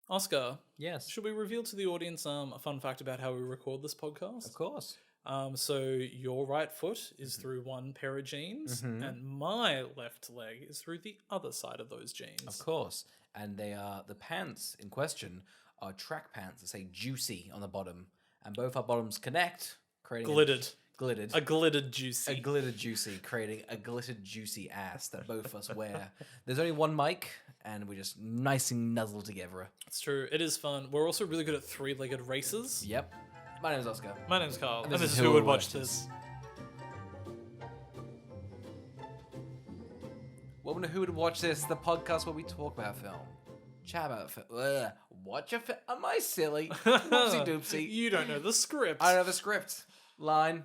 Oscar, Yes. should we reveal to the audience a fun fact about how we record this podcast? Of course. So your right foot is through one pair of jeans, and my left leg is through the other side of those jeans. Of course. And they are the pants in question are track pants that say juicy on the bottom. And both our bottoms connect, creating Glittered. glittered. A glittered juicy. A glittered juicy, creating a glittered juicy ass that both of us wear. There's only one mic, and we just nice and nuzzle together. It's true. It is fun. We're also really good at three-legged races. Yep. My name's Oscar. My name's Carl, and this this is is Who Would Watch This. Welcome to Who Would Watch This, the podcast where we talk about film. Chat about film. Watch a film. Am I silly? Whoopsie doopsie. You don't know the script. I don't know the script. Line.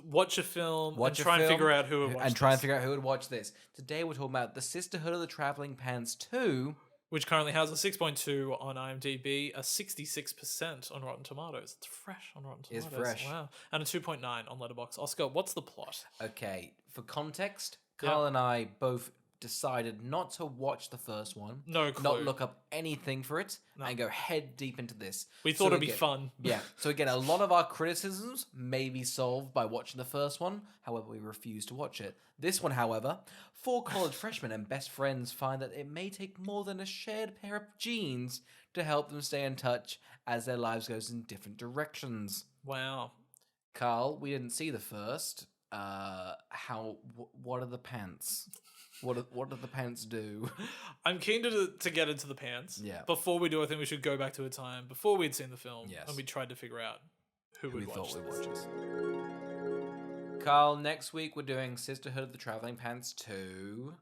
Watch a film Watch and try and figure out who would watch and try and this. figure out who would watch this. Today we're talking about The Sisterhood of the Traveling Pants 2. Which currently has a 6.2 on IMDb, a 66% on Rotten Tomatoes. It's fresh on Rotten Tomatoes. It's fresh. Wow. And a 2.9 on Letterboxd. Oscar, what's the plot? Okay, for context, Carl and I both decided not to watch the first one. No clue. Not look up anything for it, and go head deep into this. We thought it'd be fun. Yeah. So again, a lot of our criticisms may be solved by watching the first one. However, we refuse to watch it. This one, however, four college freshmen and best friends find that it may take more than a shared pair of jeans to help them stay in touch as their lives goes in different directions. Wow. Carl, we didn't see the first. What are the pants? What do the pants do? I'm keen to get into the pants. Yeah. Before we do, I think we should go back to a time before we'd seen the film. Yes. And we tried to figure out who we would watch thought this. we'd watch this. Carl, next week we're doing Sisterhood of the Traveling Pants 2.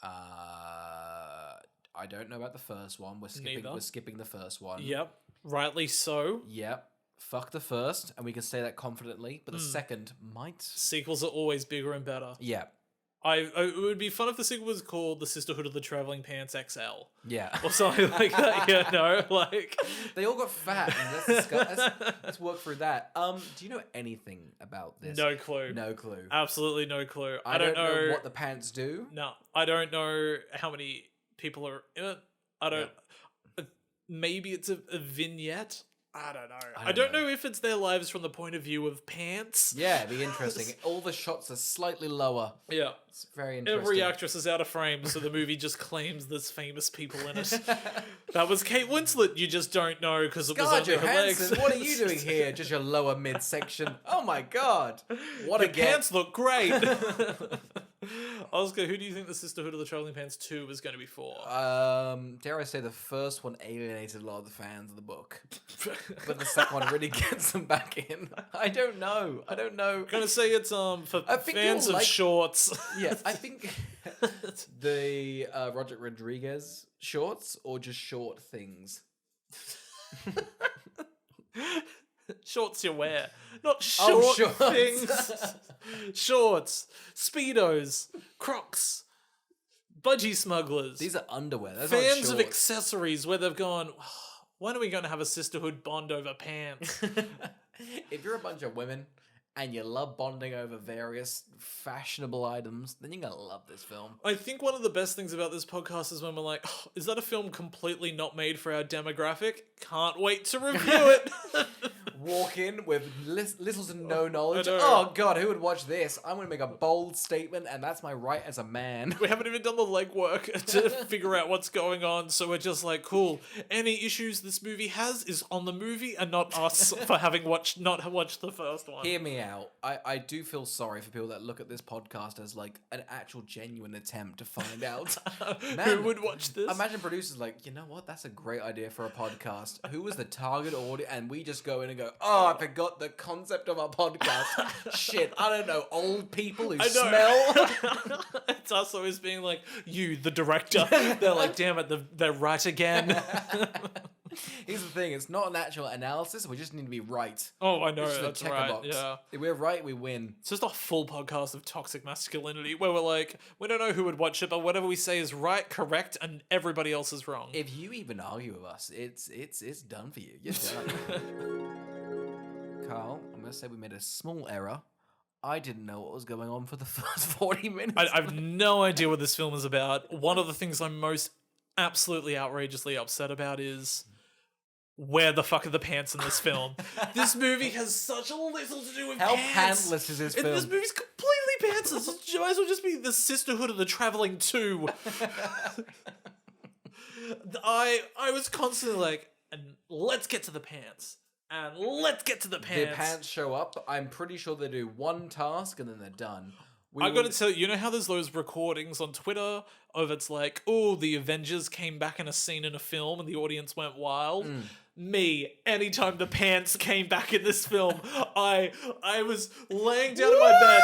I don't know about the first one. We're skipping the first one. Yep. Rightly so. Yep. Fuck the first, and we can say that confidently, but the second might. Sequels are always bigger and better. Yeah. It would be fun if the sequel was called The Sisterhood of the Traveling Pants XL. Yeah. Or something like that, you know? Like... They all got fat, and let's work through that. Do you know anything about this? No clue. No clue. Absolutely no clue. I don't know what the pants do. No, I don't know how many people are in it. I don't... Maybe it's a vignette? I don't know. I don't know if it's their lives from the point of view of pants. Yeah, it'd be interesting. All the shots are slightly lower. Yeah. It's very interesting. Every actress is out of frame, so the movie just claims there's famous people in it. That was Kate Winslet. You just don't know because it was under her legs. What are you doing here? Just your lower midsection. Oh my god. What the pants look great. Oscar, who do you think the Sisterhood of the Traveling Pants 2 is going to be for? Dare I say the first one alienated a lot of the fans of the book. But the second one really gets them back in. I don't know. I'm going to say it's for fans of shorts. Yeah, I think the Roger Rodriguez shorts or just short things. Shorts you wear, not short shorts. things. Shorts, Speedos, Crocs, budgie smugglers. These are underwear. Those fans of accessories where they've gone, when are we going to have a sisterhood bond over pants? If you're a bunch of women and you love bonding over various fashionable items, then you're going to love this film. I think one of the best things about this podcast is when we're like, is that a film completely not made for our demographic? Can't wait to review it. Walk in with little to no knowledge. Oh god, who would watch this? I'm going to make a bold statement, and that's my right as a man. We haven't even done the legwork to figure out what's going on, so we're just like, cool. Any issues this movie has is on the movie and not us for having not watched the first one. Hear me out. I do feel sorry for people that look at this podcast as like an actual genuine attempt to find out who would watch this. Imagine producers like, you know what? That's a great idea for a podcast. Who was the target audience? And we just go in and go, oh, I forgot the concept of our podcast. Shit, I don't know. Old people who smell. It's us always being like, you, the director. They're like, damn it, they're right again. Here's the thing, it's not an actual analysis, we just need to be right. Oh, I know, that's right. Box. Yeah. If we're right, we win. It's just a full podcast of toxic masculinity where we're like, we don't know who would watch it, but whatever we say is right, correct, and everybody else is wrong. If you even argue with us, it's done for you. You're done. Carl, I'm going to say we made a small error. I didn't know what was going on for the first 40 minutes. I have no idea what this film is about. One of the things I'm most absolutely outrageously upset about is where the fuck are the pants in this film? This movie has such a little to do with How pants. pantless is this And film? this movie's completely pantsless. It might as well just be the Sisterhood of the Traveling 2. I was constantly like, and let's get to the pants. And let's get to the pants. The pants show up. I'm pretty sure they do one task and then they're done. I gotta tell you, you know how there's those recordings on Twitter of it's like, oh, the Avengers came back in a scene in a film and the audience went wild? Me, anytime the pants came back in this film, I was laying down in my bed,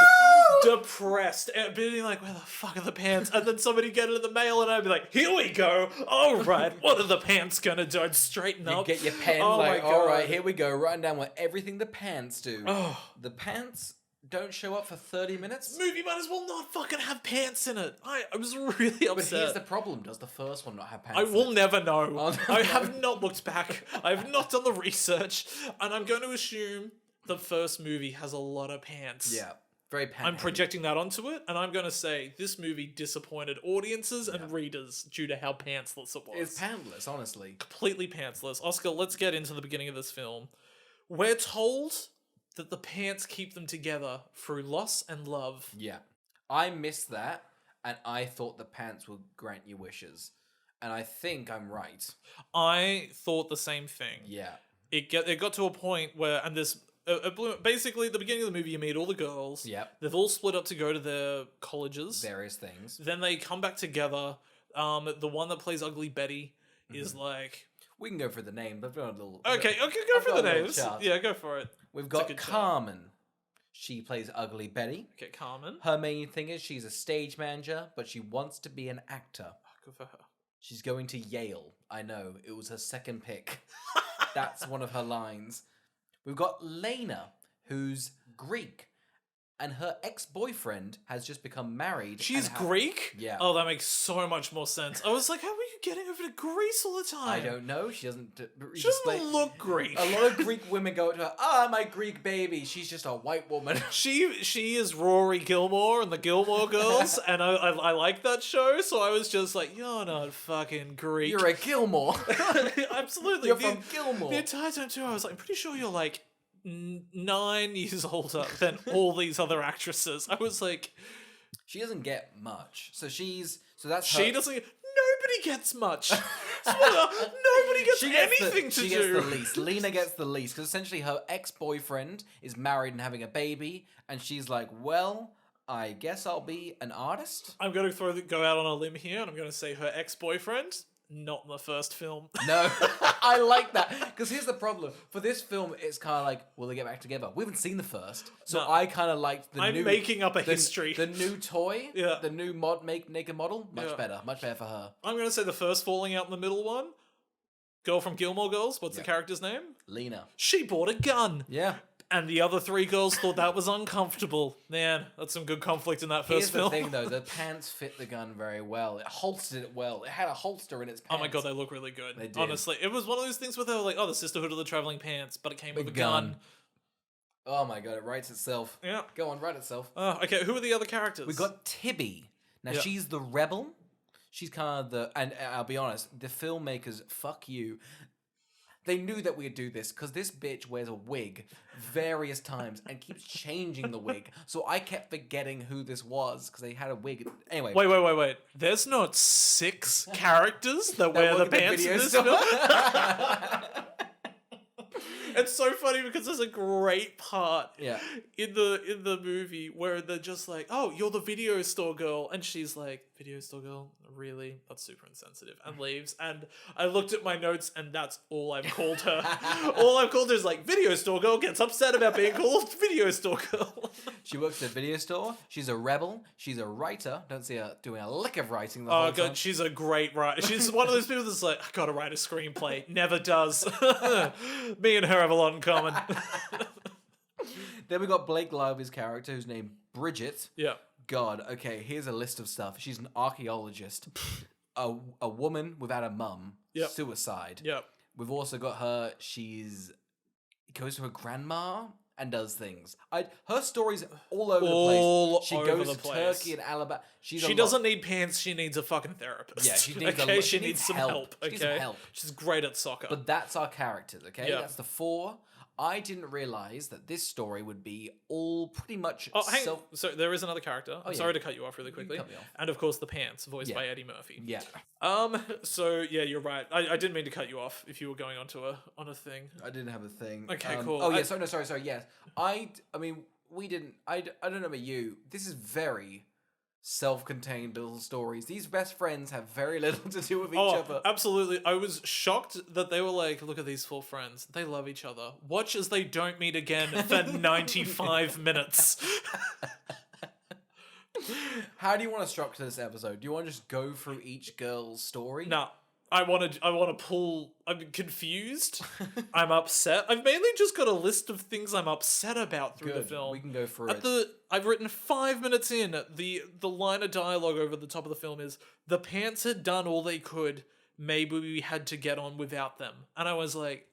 depressed, and being like, where the fuck are the pants? And then somebody get it in the mail and I'd be like, here we go. All right, what are the pants gonna do? I'd straighten up. You get your pen, Oh like, my God. all right, here we go, writing down what everything the pants do. Oh. The pants don't show up for 30 minutes. Movie might as well not fucking have pants in it. I was really upset. But here's the problem. Does the first one not have pants I in will it? never know. I'll never I know. have not looked back. I have not done the research. And I'm going to assume the first movie has a lot of pants. Yeah, very pant I'm heavy. projecting that onto it, and I'm going to say this movie disappointed audiences and readers due to how pantsless it was. It's pantless, honestly. Completely pantsless. Oscar, let's get into the beginning of this film. We're told that the pants keep them together through loss and love. Yeah. I missed that, and I thought the pants would grant you wishes. And I think I'm right. I thought the same thing. Yeah. It got to a point where, and this basically at the beginning of the movie, you meet all the girls. Yep. They've all split up to go to their colleges. Various things. Then they come back together. The one that plays Ugly Betty is like. We can go for the name. They've got a little... Okay, go I've for got the a little names. chart. Yeah, go for it. We've a got good chart. Carmen. She plays Ugly Betty. Okay, Carmen. Her main thing is she's a stage manager, but she wants to be an actor. Good for her. She's going to Yale. I know, it was her second pick. That's one of her lines. We've got Lena, who's Greek, and her ex-boyfriend has just become married. She's Greek? Yeah. Oh, that makes so much more sense. I was like, how are you getting over to Greece all the time? I don't know. She doesn't... She doesn't look Greek. A lot of Greek women go to her, my Greek baby. She's just a white woman. She is Rory Gilmore and the Gilmore Girls, and I like that show, so I was just like, you're not fucking Greek. You're a Gilmore. Absolutely. You're from Gilmore. The entire time, too, I was like, I'm pretty sure you're like 9 years older than all these other actresses. I was like... She doesn't get much. So that's She her. doesn't... Nobody gets much. Nobody gets anything to she do. gets the least. Lena gets the least because essentially her ex-boyfriend is married and having a baby, and she's like, well, I guess I'll be an artist. I'm going to go out on a limb here, and I'm going to say her ex-boyfriend, not in the first film. No, I like that because here's the problem. For this film, it's kind of like, will they get back together? We haven't seen the first, so No. I kind of liked the new... I'm making up a the- history. The new toy, Yeah. the new naked model, much better for her. I'm going to say the first falling out in the middle one. Girl from Gilmore Girls, what's the character's name? Lena. She bought a gun. Yeah. And the other 3 girls thought that was uncomfortable. Man, that's some good conflict in that Here's first the film. thing, though. The pants fit the gun very well. It holstered it well. It had a holster in its pants. Oh my god, they look really good. They did. Honestly, it was one of those things where they were like, oh, the Sisterhood of the Traveling Pants, but it came with a gun. Oh my god, it writes itself. Yeah. Go on, write itself. Okay, who are the other characters? We got Tibby. Now, Yeah. she's the rebel. She's kind of the... And I'll be honest, the filmmakers, fuck you. They knew that we'd do this because this bitch wears a wig various times and keeps changing the wig. So I kept forgetting who this was because they had a wig. Anyway. Wait. There's not 6 characters that wear the work at the pants in video this store. film? It's so funny because there's a great part Yeah. in the movie where they're just like, oh, you're the video store girl. And she's like, video store girl? Really? That's super insensitive. And leaves. And I looked at my notes and that's all I've called her. All I've called her is like, video store girl gets upset about being called video store girl. She works at a video store. She's a rebel. She's a writer. Don't see her doing a lick of writing the Oh whole god, time. she's a great writer. She's one of those people that's like, I gotta write a screenplay. Never does. Me and her have a lot in common. Then we got Blake Lively's character, who's named Bridget. Yeah. God, okay, here's a list of stuff. She's an archaeologist, a woman without a mum, Yep. suicide. Yep. We've also got her. She goes to her grandma and does things. Her story's all over All the place. She over goes the to place. Turkey and Alabama. She doesn't need pants. She needs a fucking therapist. Yeah, she needs okay. she She needs some help. help. She Okay, needs some help. She's great at soccer. But that's our characters, okay? Yeah. That's the 4. I didn't realize that this story would be all pretty much Oh, hang on. So there is another character. I'm yeah. sorry to cut you off really quickly. cut me off. And of course, the pants, voiced Yeah. by Eddie Murphy. Yeah. So yeah, you're right. I didn't mean to cut you off if you were going on a thing. I didn't have a thing. Okay, cool. Oh, yeah, sorry, yes. I mean, we didn't... I don't know about you. This is very self-contained little stories. These best friends have very little to do with each other. Absolutely. I was shocked that they were like, look at these 4 friends. They love each other. Watch as they don't meet again for 95 minutes. How do you want to structure this episode? Do you want to just go through each girl's story? No. I want to pull. I'm confused. I'm upset. I've mainly just got a list of things I'm upset about through the film. We can go through it. I've written 5 minutes in. The line of dialogue over the top of the film is, the pants had done all they could. Maybe we had to get on without them. And I was like,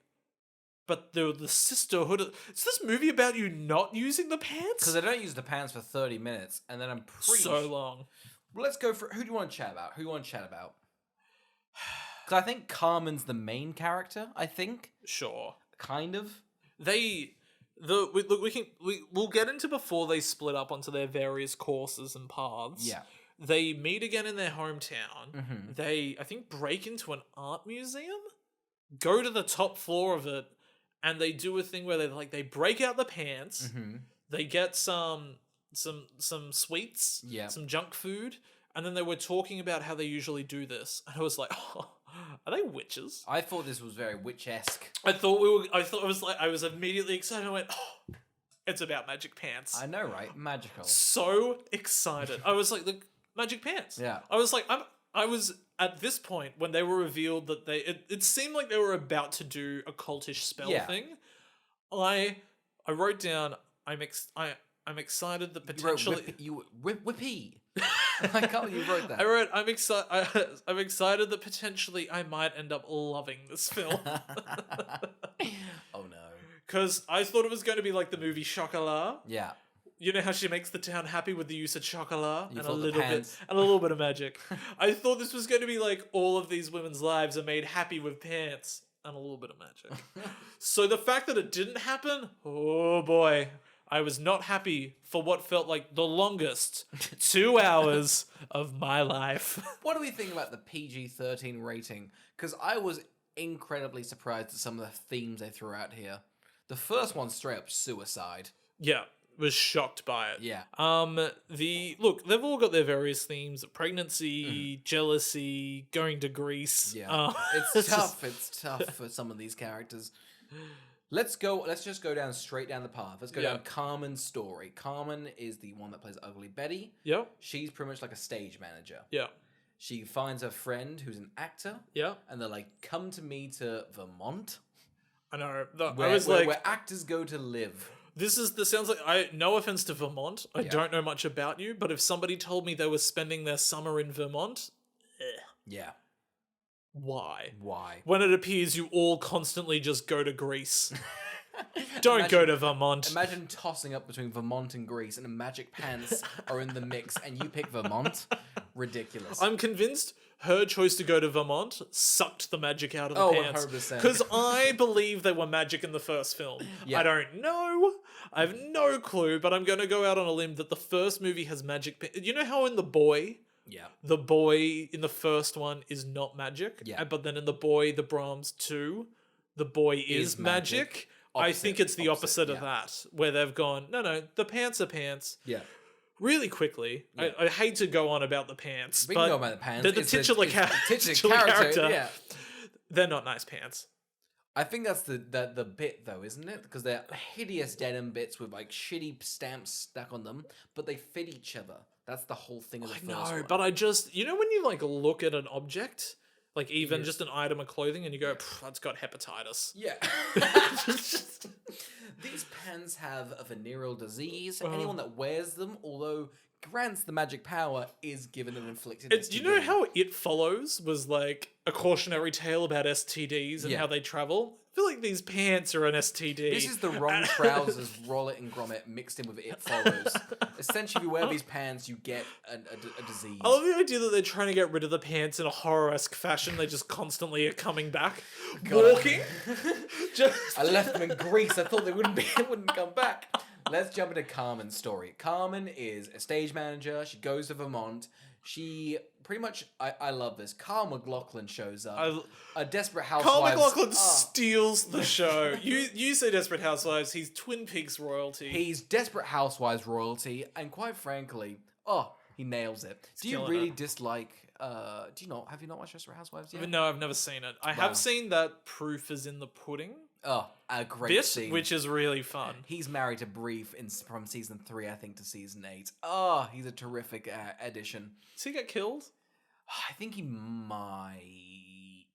but the sisterhood. Is this movie about you not using the pants? Because I don't use the pants for 30 minutes, and then I'm pretty... So long. Well, let's go for... Who do you want to chat about? Because I think Carmen's the main character, I think. Sure. Kind of. We'll get into before they split up onto their various courses and paths. Yeah. They meet again in their hometown. Mm-hmm. They, I think, break into an art museum, go to the top floor of it, and they do a thing where they break out the pants. Mm-hmm. They get some sweets, some junk food, and then they were talking about how they usually do this. And I was like, oh, are they witches? I thought this was very witch-esque. I was immediately excited. I went, oh, it's about magic pants. I know, right? Magical. So excited. I was like, the magic pants. Yeah. I was like, I was at this point when they were revealed that it seemed like they were about to do a cultish spell thing. I wrote down, I'm excited that potentially Whippy. I can't believe you wrote that. I wrote, I'm excited that potentially I might end up loving this film. Oh no. Because I thought it was going to be like the movie Chocolat. Yeah. You know how she makes the town happy with the use of chocolat You and thought a the little bit pants. and a little bit of magic. I thought this was going to be like all of these women's lives are made happy with pants and a little bit of magic. So the fact that it didn't happen, oh boy, I was not happy for what felt like the longest 2 hours of my life. What do we think about the PG-13 rating? Because I was incredibly surprised at some of the themes they threw out here. The first one's straight up suicide. Yeah, was shocked by it. Yeah. Look, they've all got their various themes: pregnancy, jealousy, going to Greece. Yeah. It's tough. It's tough for some of these characters. Let's just go straight down the path. Let's go down Carmen's story. Carmen is the one that plays Ugly Betty. Yep. She's pretty much like a stage manager. Yeah. She finds her friend who's an actor. Yeah. And they're like, come to me to Vermont. I know. Where actors go to live. This sounds like, no offense to Vermont. I don't know much about you, but if somebody told me they were spending their summer in Vermont, Yeah. Why? Why? When it appears you all constantly just go to Greece. Don't go to Vermont. Imagine tossing up between Vermont and Greece and magic pants are in the mix and you pick Vermont. Ridiculous. I'm convinced her choice to go to Vermont sucked the magic out of the pants. 100%. Because I believe they were magic in the first film. Yeah. I don't know. I have no clue, but I'm going to go out on a limb that the first movie has magic pants. You know how in The Boy... Yeah. The boy in the first one is not magic. Yeah. But then in The Boy, the Brahms 2, the boy is magic. I think it's the opposite of that, where they've gone, no, the pants are pants. Yeah. Really quickly, I hate to go on about the pants, We but can go about the pants. they're the titular titular character. Yeah. They're not nice pants. I think that's the bit though, isn't it? Because they're hideous denim bits with like shitty stamps stuck on them, but they fit each other. That's the whole thing of the first one. But I just, when you like look at an object, like even just an item of clothing, and you go, that's got hepatitis. Yeah. These pants have a venereal disease. Anyone that wears them, although grants the magic power, is given an inflicted STD. Do you know how It Follows was like a cautionary tale about STDs and how they travel? feel like these pants are an STD. This is the wrong trousers, Rollet and Grommet mixed in with It Follows. Essentially, if you wear these pants, you get a disease. I love the idea that they're trying to get rid of the pants in a horror-esque fashion. They just constantly are coming back. Walking. I left them in Greece. I thought they wouldn't come back. Let's jump into Carmen's story. Carmen is a stage manager. She goes to Vermont. She pretty much, I love this. Carl McLaughlin shows up. A Desperate Housewives. Carl McLaughlin steals the show. You say Desperate Housewives, he's Twin Peaks royalty. He's Desperate Housewives royalty, and quite frankly, he nails it. Do you killing really it. dislike, have you not watched Desperate Housewives yet? No, I've never seen it. I have seen that proof is in the pudding. Oh, a great Bit, scene. which is really fun. He's married to Brief from season 3, I think, to season 8. Oh, he's a terrific addition. Does he get killed? I think he might.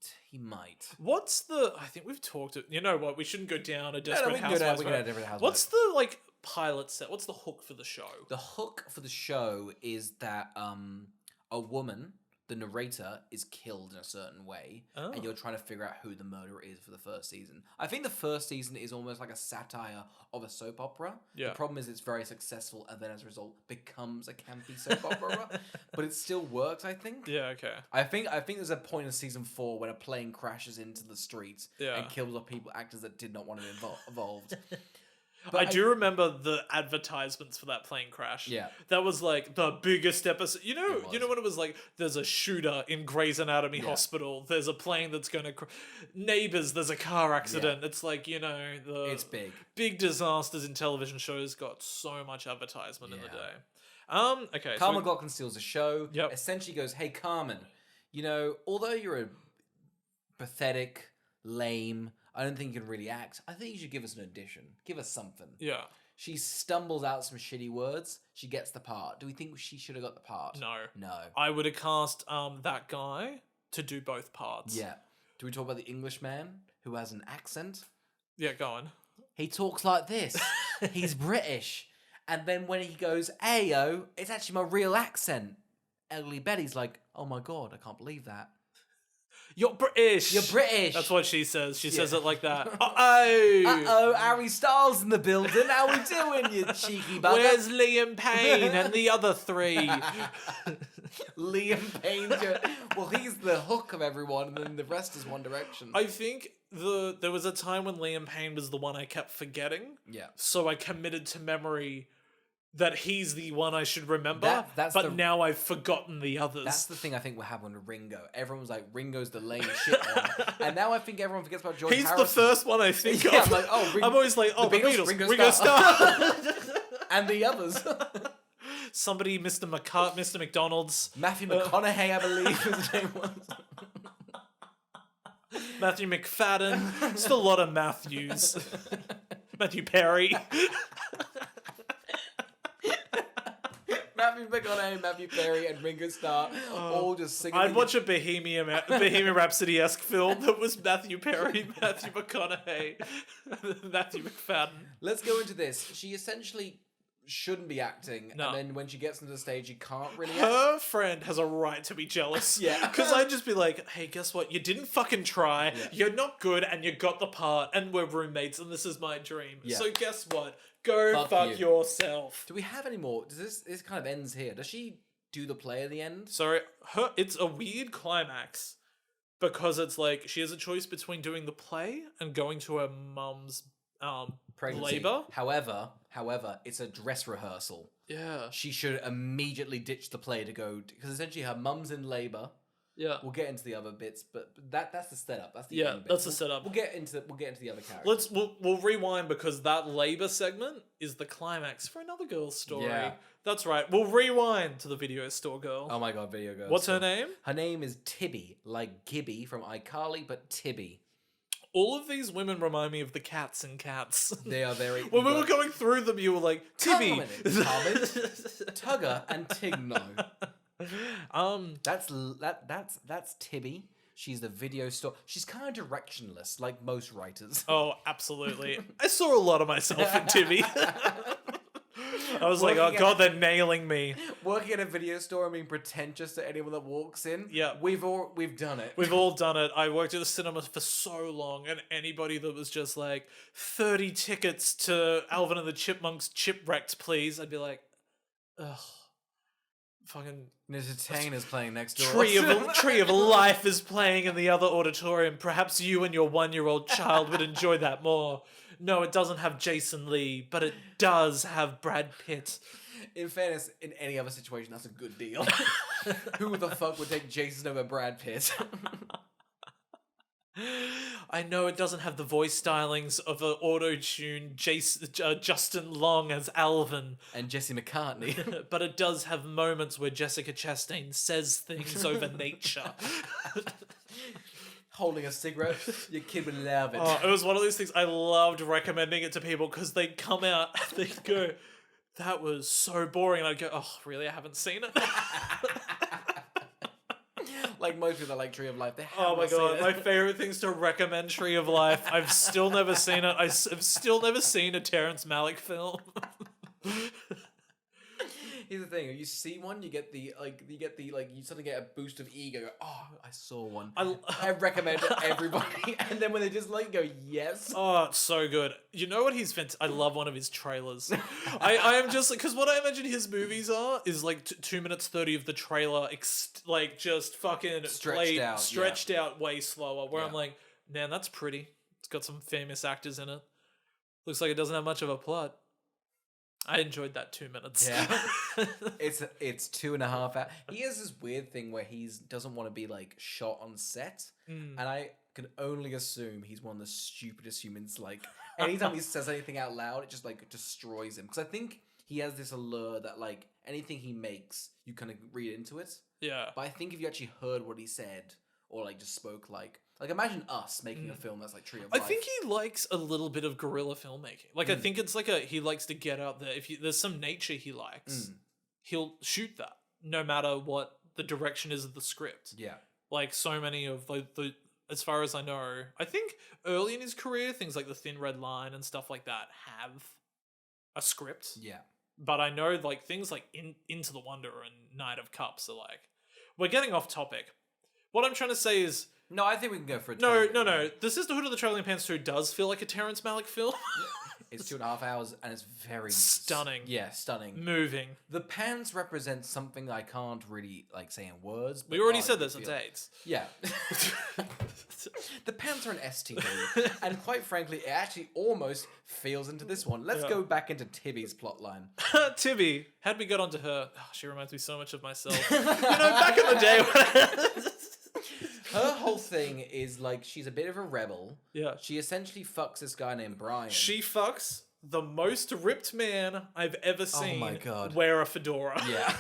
What's the... I think we've talked... You know what? We shouldn't go down a Desperate we can Housewives. go down a Desperate Housewives. What's the, like, pilot set? What's the hook for the show? The hook for the show is that a woman, the narrator, is killed in a certain way, and you're trying to figure out who the murderer is for the first season. I think the first season is almost like a satire of a soap opera. Yeah. The problem is it's very successful, and then as a result becomes a campy soap opera, but it still works, I think. Yeah, okay. I think there's a point in season 4 when a plane crashes into the streets and kills off actors that did not want to be involved. But I do remember the advertisements for that plane crash. Yeah. That was like the biggest episode. You know when it was like, there's a shooter in Grey's Anatomy Hospital. There's a plane that's going to... Neighbours, there's a car accident. Yeah. It's like, it's big. Big disasters in television shows got so much advertisement in the day. Okay. Carl McLaughlin steals the show. Yep. Essentially goes, hey, Carmen, although you're a pathetic, lame... I don't think you can really act. I think you should give us an audition. Give us something. Yeah. She stumbles out some shitty words. She gets the part. Do we think she should have got the part? No. I would have cast that guy to do both parts. Yeah. Do we talk about the Englishman who has an accent? Yeah, go on. He talks like this. He's British. And then when he goes, Ayo, it's actually my real accent. Ellie Betty's like, oh my God, I can't believe that. You're British. You're British. That's what she says. She says it like that. Harry Styles in the building. How we doing, you cheeky bugger? Where's Liam Payne and the other 3? Liam Payne. Well, he's the hook of everyone, and then the rest is One Direction. I think there was a time when Liam Payne was the one I kept forgetting. Yeah. So I committed to memory that he's the one I should remember, now I've forgotten the others. That's the thing I think will happen with Ringo. Everyone was like, Ringo's the lame shit one. And now I think everyone forgets about George Harrison. He's the first one I think of. I'm like, I'm always like, the Beatles, Ringo Starr. And the others. Somebody, Mr. McDonald's. Matthew McConaughey, I believe his name was. Matthew McFadden. Just a lot of Matthews. Matthew Perry. Matthew McConaughey, Matthew Perry, and Ringo Starr all just singing. I'd watch a Bohemian Rhapsody-esque film that was Matthew Perry, Matthew McConaughey, Matthew McFadden. Let's go into this. She essentially shouldn't be acting, No. and then when she gets into the stage, she can't really act. Her friend has a right to be jealous. Yeah. Because I'd just be like, hey, guess what? You didn't fucking try. Yeah. You're not good, and you got the part, and we're roommates, and this is my dream. Yeah. So guess what? Go fuck you. yourself. Do we have any more? Does this kind of ends here? Does she do the play at the end? Sorry, it's a weird climax because it's like she has a choice between doing the play and going to her mum's Pregnancy. labor. However, it's a dress rehearsal. Yeah. She should immediately ditch the play to go because essentially her mum's in labor. Yeah. We'll get into the other bits, but that's the setup. That's the end bit. That's the setup. We'll get into the other characters. We'll rewind because that labor segment is the climax for another girl's story. Yeah. That's right. We'll rewind to the video store girl. Oh my God, video girl. What's her name? Her name is Tibby, like Gibby from iCarly, but Tibby. All of these women remind me of the Cats and Cats. They are very. When we were going through them, you were like, Tibby, Carmen, Tugger, and Tigno. That's Tibby. She's the video store. She's kind of directionless, like most writers. Oh, absolutely. I saw a lot of myself in Tibby. I was like, oh god, they're nailing me. Working at a video store and being pretentious to anyone that walks in. Yeah. We've done it. We've all done it. I worked at the cinema for so long, and anybody that was just like 30 tickets to Alvin and the Chipmunks Chipwrecked, please, I'd be like, ugh, fucking Ninja Tane is playing next door. Tree of Life is playing in the other auditorium. Perhaps you and your 1-year-old child would enjoy that more. No, it doesn't have Jason Lee, but it does have Brad Pitt. In fairness, in any other situation, that's a good deal. Who the fuck would take Jason over Brad Pitt? I know it doesn't have the voice stylings of an auto-tuned Justin Long as Alvin. And Jesse McCartney. But it does have moments where Jessica Chastain says things over nature. Holding a cigarette, your kid would love it. Oh, it was one of those things I loved recommending it to people because they'd come out and they'd go, that was so boring. And I'd go, oh, really? I haven't seen it? Like most people that like Tree of Life, they Oh my haven't god, seen it. my favorite thing's to recommend Tree of Life. I've still never seen it. I've still never seen a Terrence Malick film. Here's the thing: if you see one, you suddenly get a boost of ego. Oh, I saw one. I recommend it to everybody, and then when they just go, yes. Oh, it's so good. You know what I love one of his trailers. I am just because what I imagine his movies is like 2 minutes 30 of the trailer, just fucking stretched out way slower. Where I'm like, man, that's pretty. It's got some famous actors in it. Looks like it doesn't have much of a plot. I enjoyed that 2 minutes. Yeah, it's 2.5 hours. He has this weird thing where he doesn't want to be like shot on set, and I can only assume he's one of the stupidest humans. Like anytime he says anything out loud, it just destroys him. Because I think he has this allure that like anything he makes, you kind of read into it. Yeah. But I think if you actually heard what he said or like just spoke like imagine us making a film that's like Tree of Life. I think he likes a little bit of guerrilla filmmaking. Like I think it's like he likes to get out there. There's some nature he likes, he'll shoot that no matter what the direction is of the script. Yeah. Like so many of the as far as I know, I think early in his career, things like The Thin Red Line and stuff like that have a script. Yeah. But I know like things like Into the Wonder and Knight of Cups are like, we're getting off topic. What I'm trying to say is, no, I think we can go for it. No. The Sisterhood of the Traveling Pants 2 does feel like a Terrence Malick film. It's 2.5 hours and it's very stunning. Yeah, stunning. Moving. The pants represent something I can't really say in words. We already said this, it's AIDS. Yeah. The pants are an STD. And quite frankly, it actually almost feels into this one. Let's go back into Tibby's plotline. Tibby, how'd we get onto her? Oh, she reminds me so much of myself. Back in the day when her whole thing is like she's a bit of a rebel. Yeah. She essentially fucks this guy named Bryan. She fucks the most ripped man I've ever seen. Oh my god. Wear a fedora. Yeah.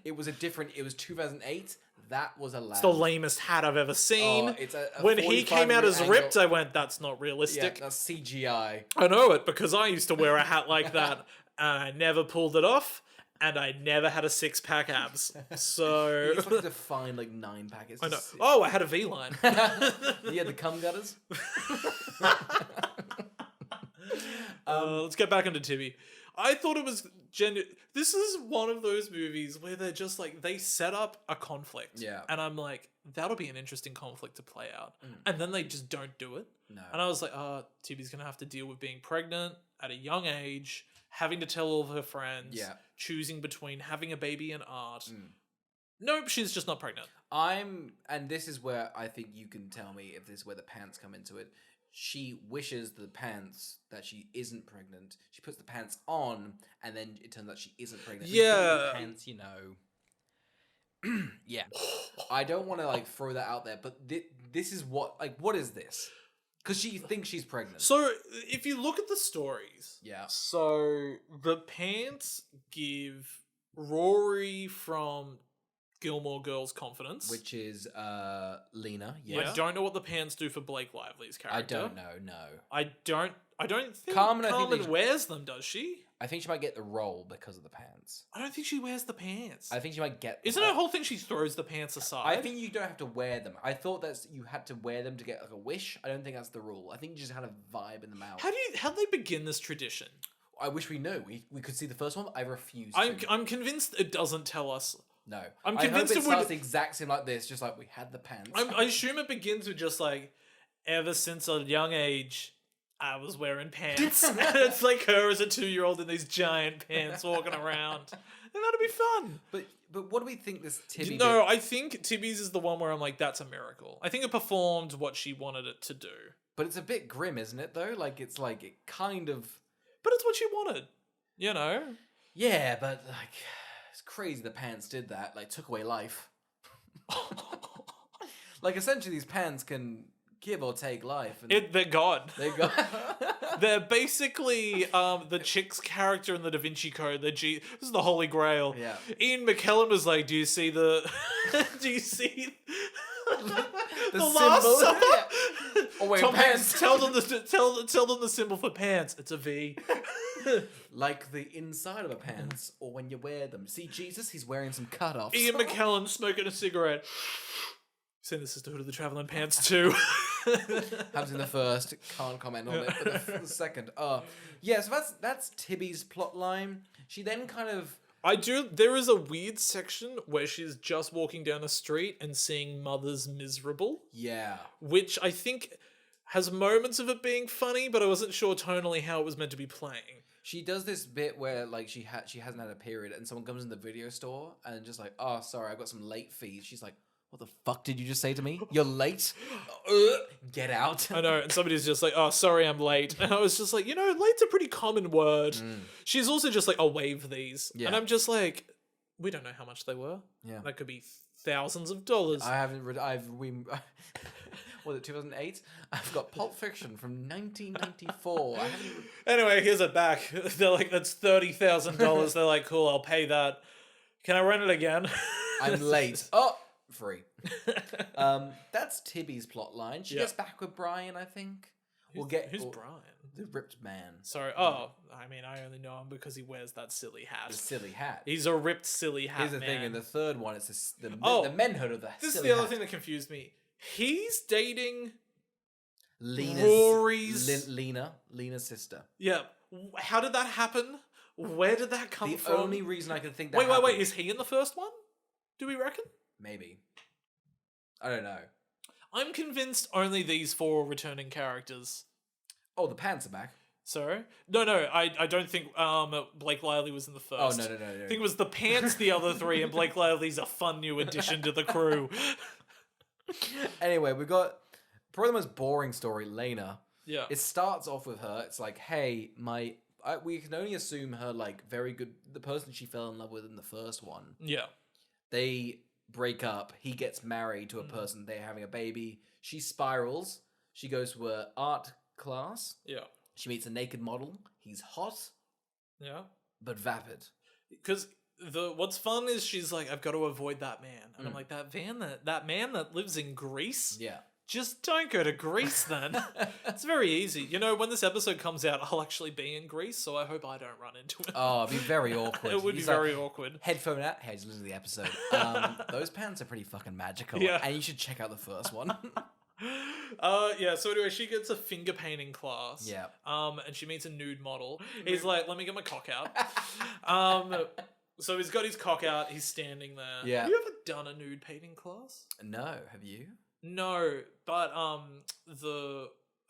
It was 2008. That was allowed. It's the lamest hat I've ever seen. Oh, it's a when he came out as ripped, I went, that's not realistic. Yeah, that's CGI. I know it because I used to wear a hat like that and I never pulled it off. And I never had a 6-pack abs. So You just wanted to find like 9-pack. I know. Oh, I had a V-line. You had the cum gutters? Let's get back into Tibby. I thought it was This is one of those movies where they're just like, they set up a conflict. Yeah. And I'm like, that'll be an interesting conflict to play out. And then they just don't do it. No. And I was like, Tibby's going to have to deal with being pregnant at a young age, having to tell all of her friends, choosing between having a baby and art. Nope, she's just not pregnant. And this is where I think you can tell me if this is where the pants come into it. She wishes the pants that she isn't pregnant. She puts the pants on, and then it turns out she isn't pregnant. Yeah. The pants, yeah. I don't want to throw that out there, but this is what is this? Because she thinks she's pregnant. So if you look at the stories, Yeah. So the pants give Rory from Gilmore Girls confidence, Which is Lena. I Yes. don't know what the pants do for Blake Lively's character. I don't know. No. I don't think Carmen, Carmen wears them, does she? I think she might get the role because of the pants. I don't think she wears the pants. I think she might get. Isn't her whole thing she throws the pants aside? I think you don't have to wear them. I thought that you had to wear them to get a wish. I don't think that's the rule. I think you just had a vibe in the mouth. How'd they begin this tradition? I wish we knew. We could see the first one. But I refuse I'm convinced it doesn't tell us. No. I'm I hope convinced it it starts would. the exact same like this, just like we had the pants. I assume it begins with just like, ever since a young age, I was wearing pants. And it's like her as a 2-year-old in these giant pants walking around. And that'd be fun. But what do we think this Tibby No, bit- I think Tibby's is the one where I'm like, that's a miracle. I think it performed what she wanted it to do. But it's a bit grim, isn't it, though? Like, it's like, it kind of... But it's what she wanted. You know? Yeah, but, like, it's crazy the pants did that. Like, took away life. Like, essentially, these pants can give or take life. And They're God. they go... They're basically the chick's character in the Da Vinci Code. This is the Holy Grail. Yeah. Ian McKellen was like, "Do you see the? Do you see the Last symbol? Supper?" Yeah. Oh, wait, Tom pants. Hanks, tell them the symbol for pants. It's a V. Like the inside of a pants, or when you wear them. See Jesus? He's wearing some cutoffs. Ian McKellen smoking a cigarette. Seen the Sisterhood of the Travel in pants too. Happens in the first, can't comment on it, but the second. Yeah, so that's Tibby's plot line. She then kind of... There is a weird section where she's just walking down the street and seeing mothers miserable. Yeah. Which I think has moments of it being funny, but I wasn't sure tonally how it was meant to be playing. She does this bit where like she hasn't had a period and someone comes in the video store and just like, oh, sorry, I got some late fees. She's like, what the fuck did you just say to me? You're late? Get out. I know, and somebody's just like, oh, sorry, I'm late. And I was just like, late's a pretty common word. She's also just like, I'll waive these. Yeah. And I'm just like, we don't know how much they were. Yeah. That could be thousands of dollars. I haven't read, was it 2008? I've got Pulp Fiction from 1994. Anyway, here's it back. They're like, that's $30,000. They're like, cool, I'll pay that. Can I rent it again? I'm late. Oh, free. That's Tibby's plot line. She gets back with Bryan, I think. Who's Bryan? The ripped man. Sorry. Oh, I mean, I only know him because he wears that silly hat. The silly hat. He's a ripped, silly hat. Here's the man. thing: in the third one, it's the Oh, manhood of the. This is silly the other hat. thing that confused me. He's dating Rory's Rory's Lena's sister. Yeah. How did that happen? Where did that come The from? only reason I can think that. Wait. Is he in the first one? Do we reckon? Maybe. I don't know. I'm convinced only these 4 returning characters. Oh, the pants are back. So no, I don't think Blake Lively was in the first. Oh no. I think it was the pants, the other 3, and Blake Lively's a fun new addition to the crew. Anyway, we got probably the most boring story, Lena. Yeah. It starts off with her. It's like, hey, we can only assume her like very good. The person she fell in love with in the first one. Yeah. They break up. He gets married to a person. They're having a baby. She spirals. She goes to an art class. Yeah. She meets a naked model. He's hot, Yeah. but vapid. Because what's fun is she's like, I've got to avoid that man, and I'm like, that man that lives in Greece. Yeah. Just don't go to Greece then. It's very easy. When this episode comes out, I'll actually be in Greece, so I hope I don't run into it. Oh, it'd be very awkward. It would be very awkward. Headphone out. Hey, just listen to the episode. Those pants are pretty fucking magical. Yeah. And you should check out the first one. Yeah, so anyway, she gets a finger painting class. Yeah. And she meets a nude model. He's like, let me get my cock out. So he's got his cock out, he's standing there. Yeah. Have you ever done a nude painting class? No, have you? No, but I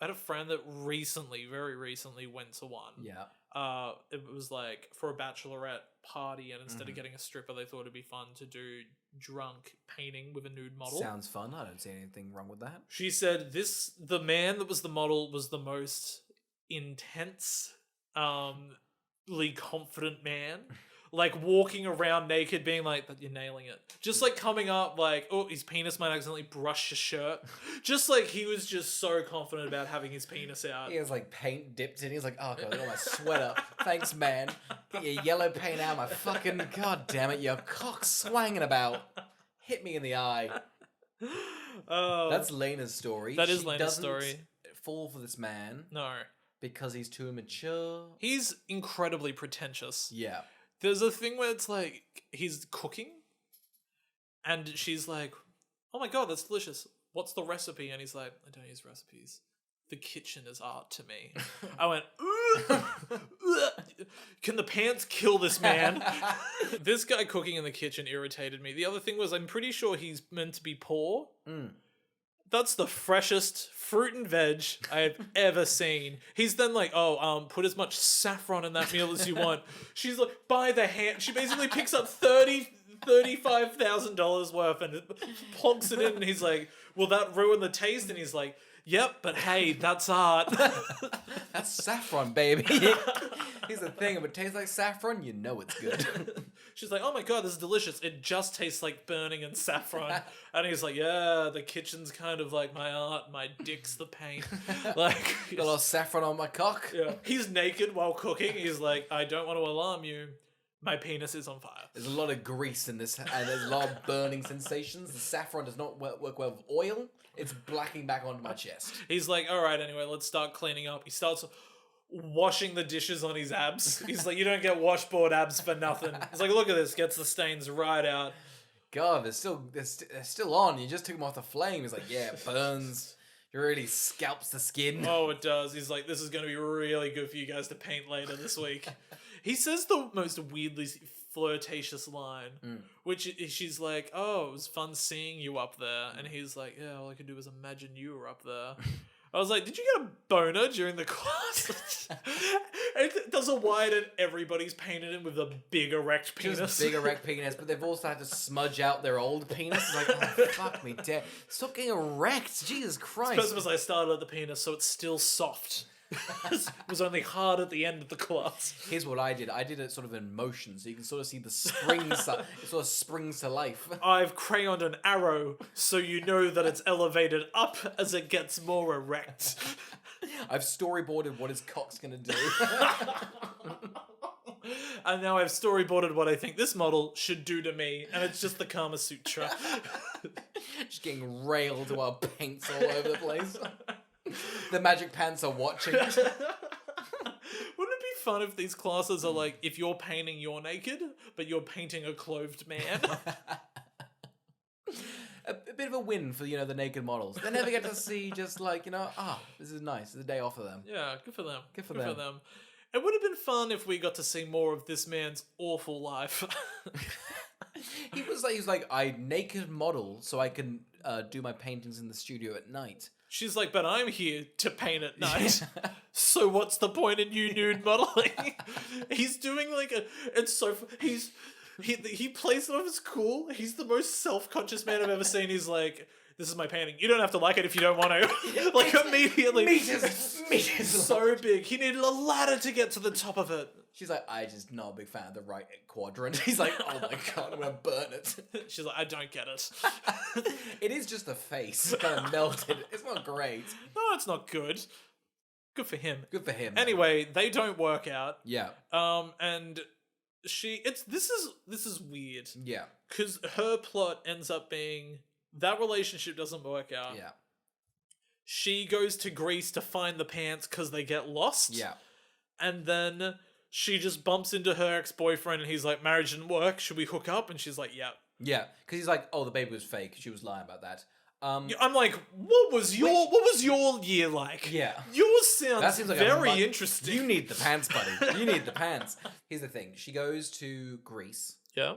had a friend that very recently went to one. Yeah. It was like for a bachelorette party, and instead of getting a stripper, they thought it'd be fun to do drunk painting with a nude model. Sounds fun. I don't see anything wrong with that. She said the man that was the model was the most intense, confident man. Like walking around naked, being like, "But you're nailing it." Just like coming up, like, "Oh, his penis might accidentally brush your shirt." Just like he was just so confident about having his penis out. He has like paint dipped in. He's like, "Oh god, I got my sweater. Thanks, man. Get your yellow paint out. My fucking god damn it, your cock's swanging about. Hit me in the eye." Oh, That's Lena's story. That is She Lena's doesn't story. Fall for this man no. because he's too immature. He's incredibly pretentious. Yeah. There's a thing where it's like he's cooking, and she's like, "Oh my god, that's delicious. What's the recipe?" And he's like, "I don't use recipes." the kitchen is art to me. I went, "Ugh, ugh. Can the pants kill this man?" This guy cooking in the kitchen irritated me. The other thing was, I'm pretty sure he's meant to be poor. That's the freshest fruit and veg I've ever seen. He's then like, put as much saffron in that meal as you want. She's like, by the hand. She basically picks up $35,000 worth and plonks it in, and he's like, will that ruin the taste? And he's like, yep, but hey, that's art. That's saffron, baby. Here's the thing, if it tastes like saffron, you know it's good. She's like, oh my god, this is delicious. It just tastes like burning and saffron. And he's like, yeah, the kitchen's kind of like my art. My dick's the paint. Like, Got a lot of saffron on my cock. yeah. He's naked while cooking. He's like, I don't want to alarm you. My penis is on fire. There's a lot of grease in this, and there's a lot of burning sensations. The saffron does not work well with oil. It's blacking back onto my chest. He's like, all right, anyway, let's start cleaning up. He starts washing the dishes on his abs. He's like, you don't get washboard abs for nothing. He's like, look at this. Gets the stains right out. God, they're still on. You just took them off the flame. He's like, yeah, it burns. It really scalps the skin. Oh, it does. He's like, this is going to be really good for you guys to paint later this week. He says the most weirdly flirtatious line, which she's like, oh, it was fun seeing you up there. And he's like, yeah, all I could do was imagine you were up there. I was like, did you get a boner during the class? It does a wide and everybody's painted him with a big erect penis. Just big erect penis, but they've also had to smudge out their old penis. It's like, oh, fuck me dead. Stop getting erect. Jesus Christ. Especially as I started at the penis, so it's still soft. It was only hard at the end of the class. Here's what I did. I did it sort of in motion, so you can sort of see the springs. It sort of springs to life. I've crayoned an arrow, so you know that it's elevated up as it gets more erect. I've storyboarded what his cock's gonna do. And now I've storyboarded what I think this model should do to me, and it's just the Kama Sutra. Just getting railed while paint's all over the place. The magic pants are watching. Wouldn't it be fun if these classes are like, if you're painting, you're naked, but you're painting a clothed man? A bit of a win for, the naked models. They never get to see just like, this is nice. It's a day off for them. Yeah, good for them. Good for them. It would have been fun if we got to see more of this man's awful life. He was like, I naked model so I can do my paintings in the studio at night. She's like, but I'm here to paint at night. So what's the point in you nude modeling? He's doing like he plays it off as cool. He's the most self-conscious man I've ever seen. He's like, this is my painting. You don't have to like it if you don't want to. Like immediately. Meat is so big. He needed a ladder to get to the top of it. She's like, I just not a big fan of the right quadrant. He's like, oh my god, I'm gonna burn it. She's like, I don't get it. It is just a face, kind of melted. It's not great. No, it's not good. Good for him. Good for him. Anyway, they don't work out. Yeah. And this is weird. Yeah. Because her plot ends up being that relationship doesn't work out. Yeah. She goes to Greece to find the pants because they get lost. Yeah. And then she just bumps into her ex-boyfriend and he's like, marriage didn't work. Should we hook up? And she's like, yeah. Yeah. Because he's like, oh, the baby was fake. She was lying about that. I'm like, what was your year like? Yeah. Yours sounds like very interesting. You need the pants, buddy. You need the pants. Here's the thing. She goes to Greece. Yeah.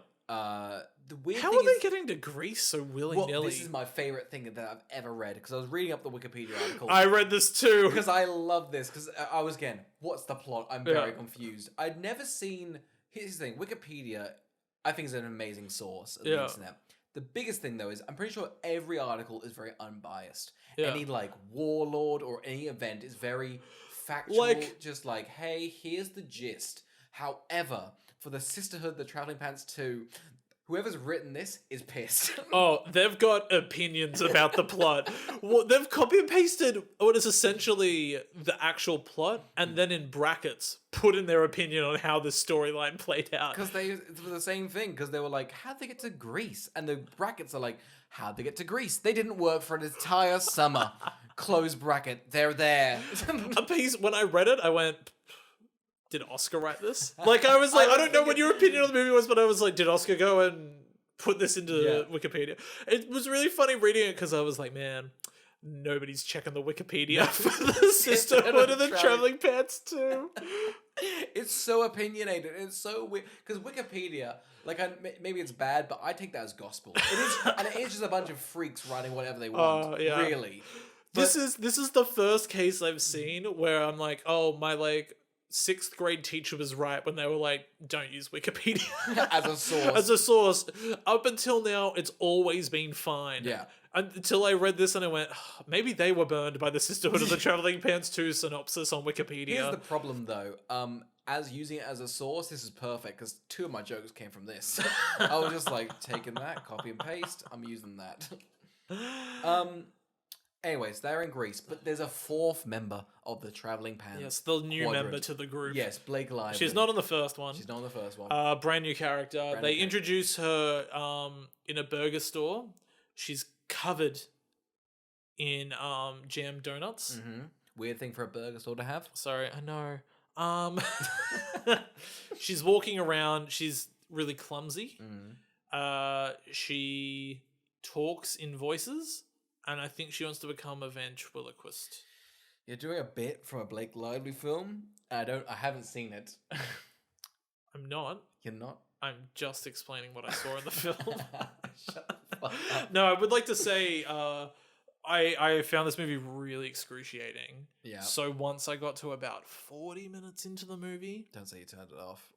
The weird How thing are they is, getting to Greece so willy-nilly? Well, this is my favorite thing that I've ever read, because I was reading up the Wikipedia article. I read this too. Because I love this, because I was, again, what's the plot? I'm very confused. I'd never seen... Here's the thing. Wikipedia, I think, is an amazing source of the internet. The biggest thing, though, is I'm pretty sure every article is very unbiased. Yeah. Any, warlord or any event is very factual. Just like, hey, here's the gist. However, for the Sisterhood, the Traveling Pants 2... Whoever's written this is pissed. Oh, they've got opinions about the plot. Well, they've copy and pasted what is essentially the actual plot, and then in brackets put in their opinion on how the storyline played out. Because it was the same thing. Because they were like, how'd they get to Greece? And the brackets are like, how'd they get to Greece? They didn't work for an entire summer. Close bracket. They're there. A piece, when I read it, I went... Did Oscar write this? Like, I was like, I don't know what your opinion on the movie was, but I was like, did Oscar go and put this into Wikipedia? It was really funny reading it because I was like, man, nobody's checking the Wikipedia for the Sisterhood of the Traveling Pants too. It's so opinionated. It's so weird because Wikipedia, like, maybe it's bad, but I take that as gospel. It is, and it is just a bunch of freaks writing whatever they want. Yeah. Really, This is the first case I've seen where I'm like, oh, my like 6th grade teacher was right when they were like, don't use Wikipedia as a source. As a source. Up until now, it's always been fine. Yeah. Until I read this and I went, oh, maybe they were burned by the Sisterhood of the Traveling Pants 2 synopsis on Wikipedia. Here's the problem, though. As using it as a source, this is perfect because 2 of my jokes came from this. I was just like, taking that, copy and paste. I'm using that. Anyways, they're in Greece, but there's a 4th member of the Traveling Pants. Yes, the new quadrant. member to the group. Yes, Blake Lively. She's not in the first one. She's not in the first one. Brand new character. They introduce her in a burger store. She's covered in jam donuts. Mm-hmm. Weird thing for a burger store to have. Sorry, I know. She's walking around. She's really clumsy. She talks in voices. And I think she wants to become a ventriloquist. You're doing a bit from a Blake Lively film. I haven't seen it. I'm not. You're not? I'm just explaining what I saw in the film. Shut the fuck up. No, I would like to say I found this movie really excruciating. Yeah. So once I got to about 40 minutes into the movie... Don't say you turned it off.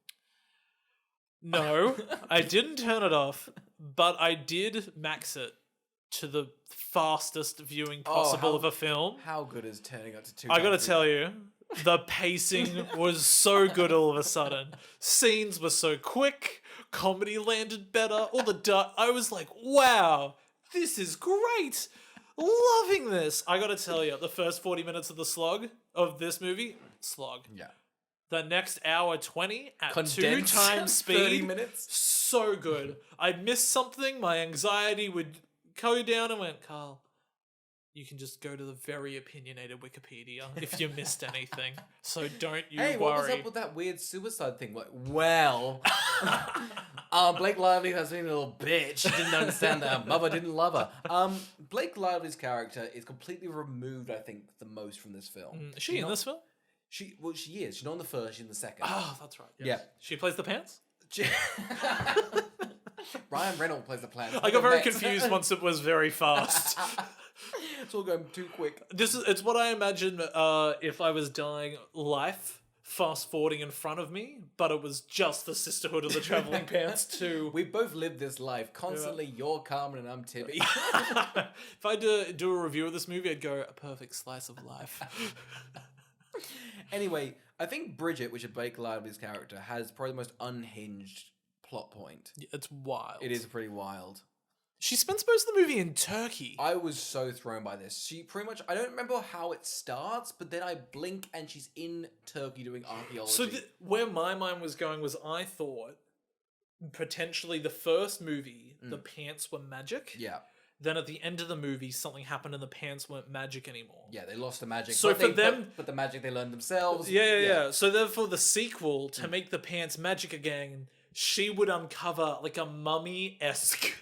No, I didn't turn it off, but I did max it to the fastest viewing possible of a film. How good is turning up to 2? I gotta tell you, the pacing was so good all of a sudden. Scenes were so quick, comedy landed better, I was like, wow, this is great. Loving this. I gotta tell you, the first 40 minutes of the slog of this movie, slog. Yeah. The next hour 20 at Condensed 2 times speed. 30 minutes. So good. I'd missed something, my anxiety would go down and went, Carl, you can just go to the very opinionated Wikipedia if you missed anything. So don't you worry. Hey, what was up with that weird suicide thing? Like, well, Blake Lively has been a little bitch. She didn't understand that her mother didn't love her. Blake Lively's character is completely removed, I think, the most from this film. Is she in this film? She is. She's not in the first, she's in the second. Oh, that's right. Yes. Yeah. She plays the pants? Ryan Reynolds plays the pants. I got very confused once it was very fast. It's all going too quick. It's what I imagine if I was dying life fast forwarding in front of me, but it was just the Sisterhood of the Traveling Pants 2. We both lived this life constantly. Yeah. You're Carmen and I'm Tibby. If I do a review of this movie, I'd go a perfect slice of life. Anyway, I think Bridget, which is Blake Lively's character, has probably the most unhinged plot point. It's wild. It is pretty wild. She spends most of the movie in Turkey. I was so thrown by this. She pretty much, I don't remember how it starts, but then I blink and she's in Turkey doing archaeology. So where my mind was going was I thought potentially the first movie, the pants were magic. Yeah. Then at the end of the movie, something happened and the pants weren't magic anymore. Yeah, they lost the magic. So but for them... But the magic they learned themselves. Yeah. So therefore the sequel, to make the pants magic again, she would uncover like a mummy-esque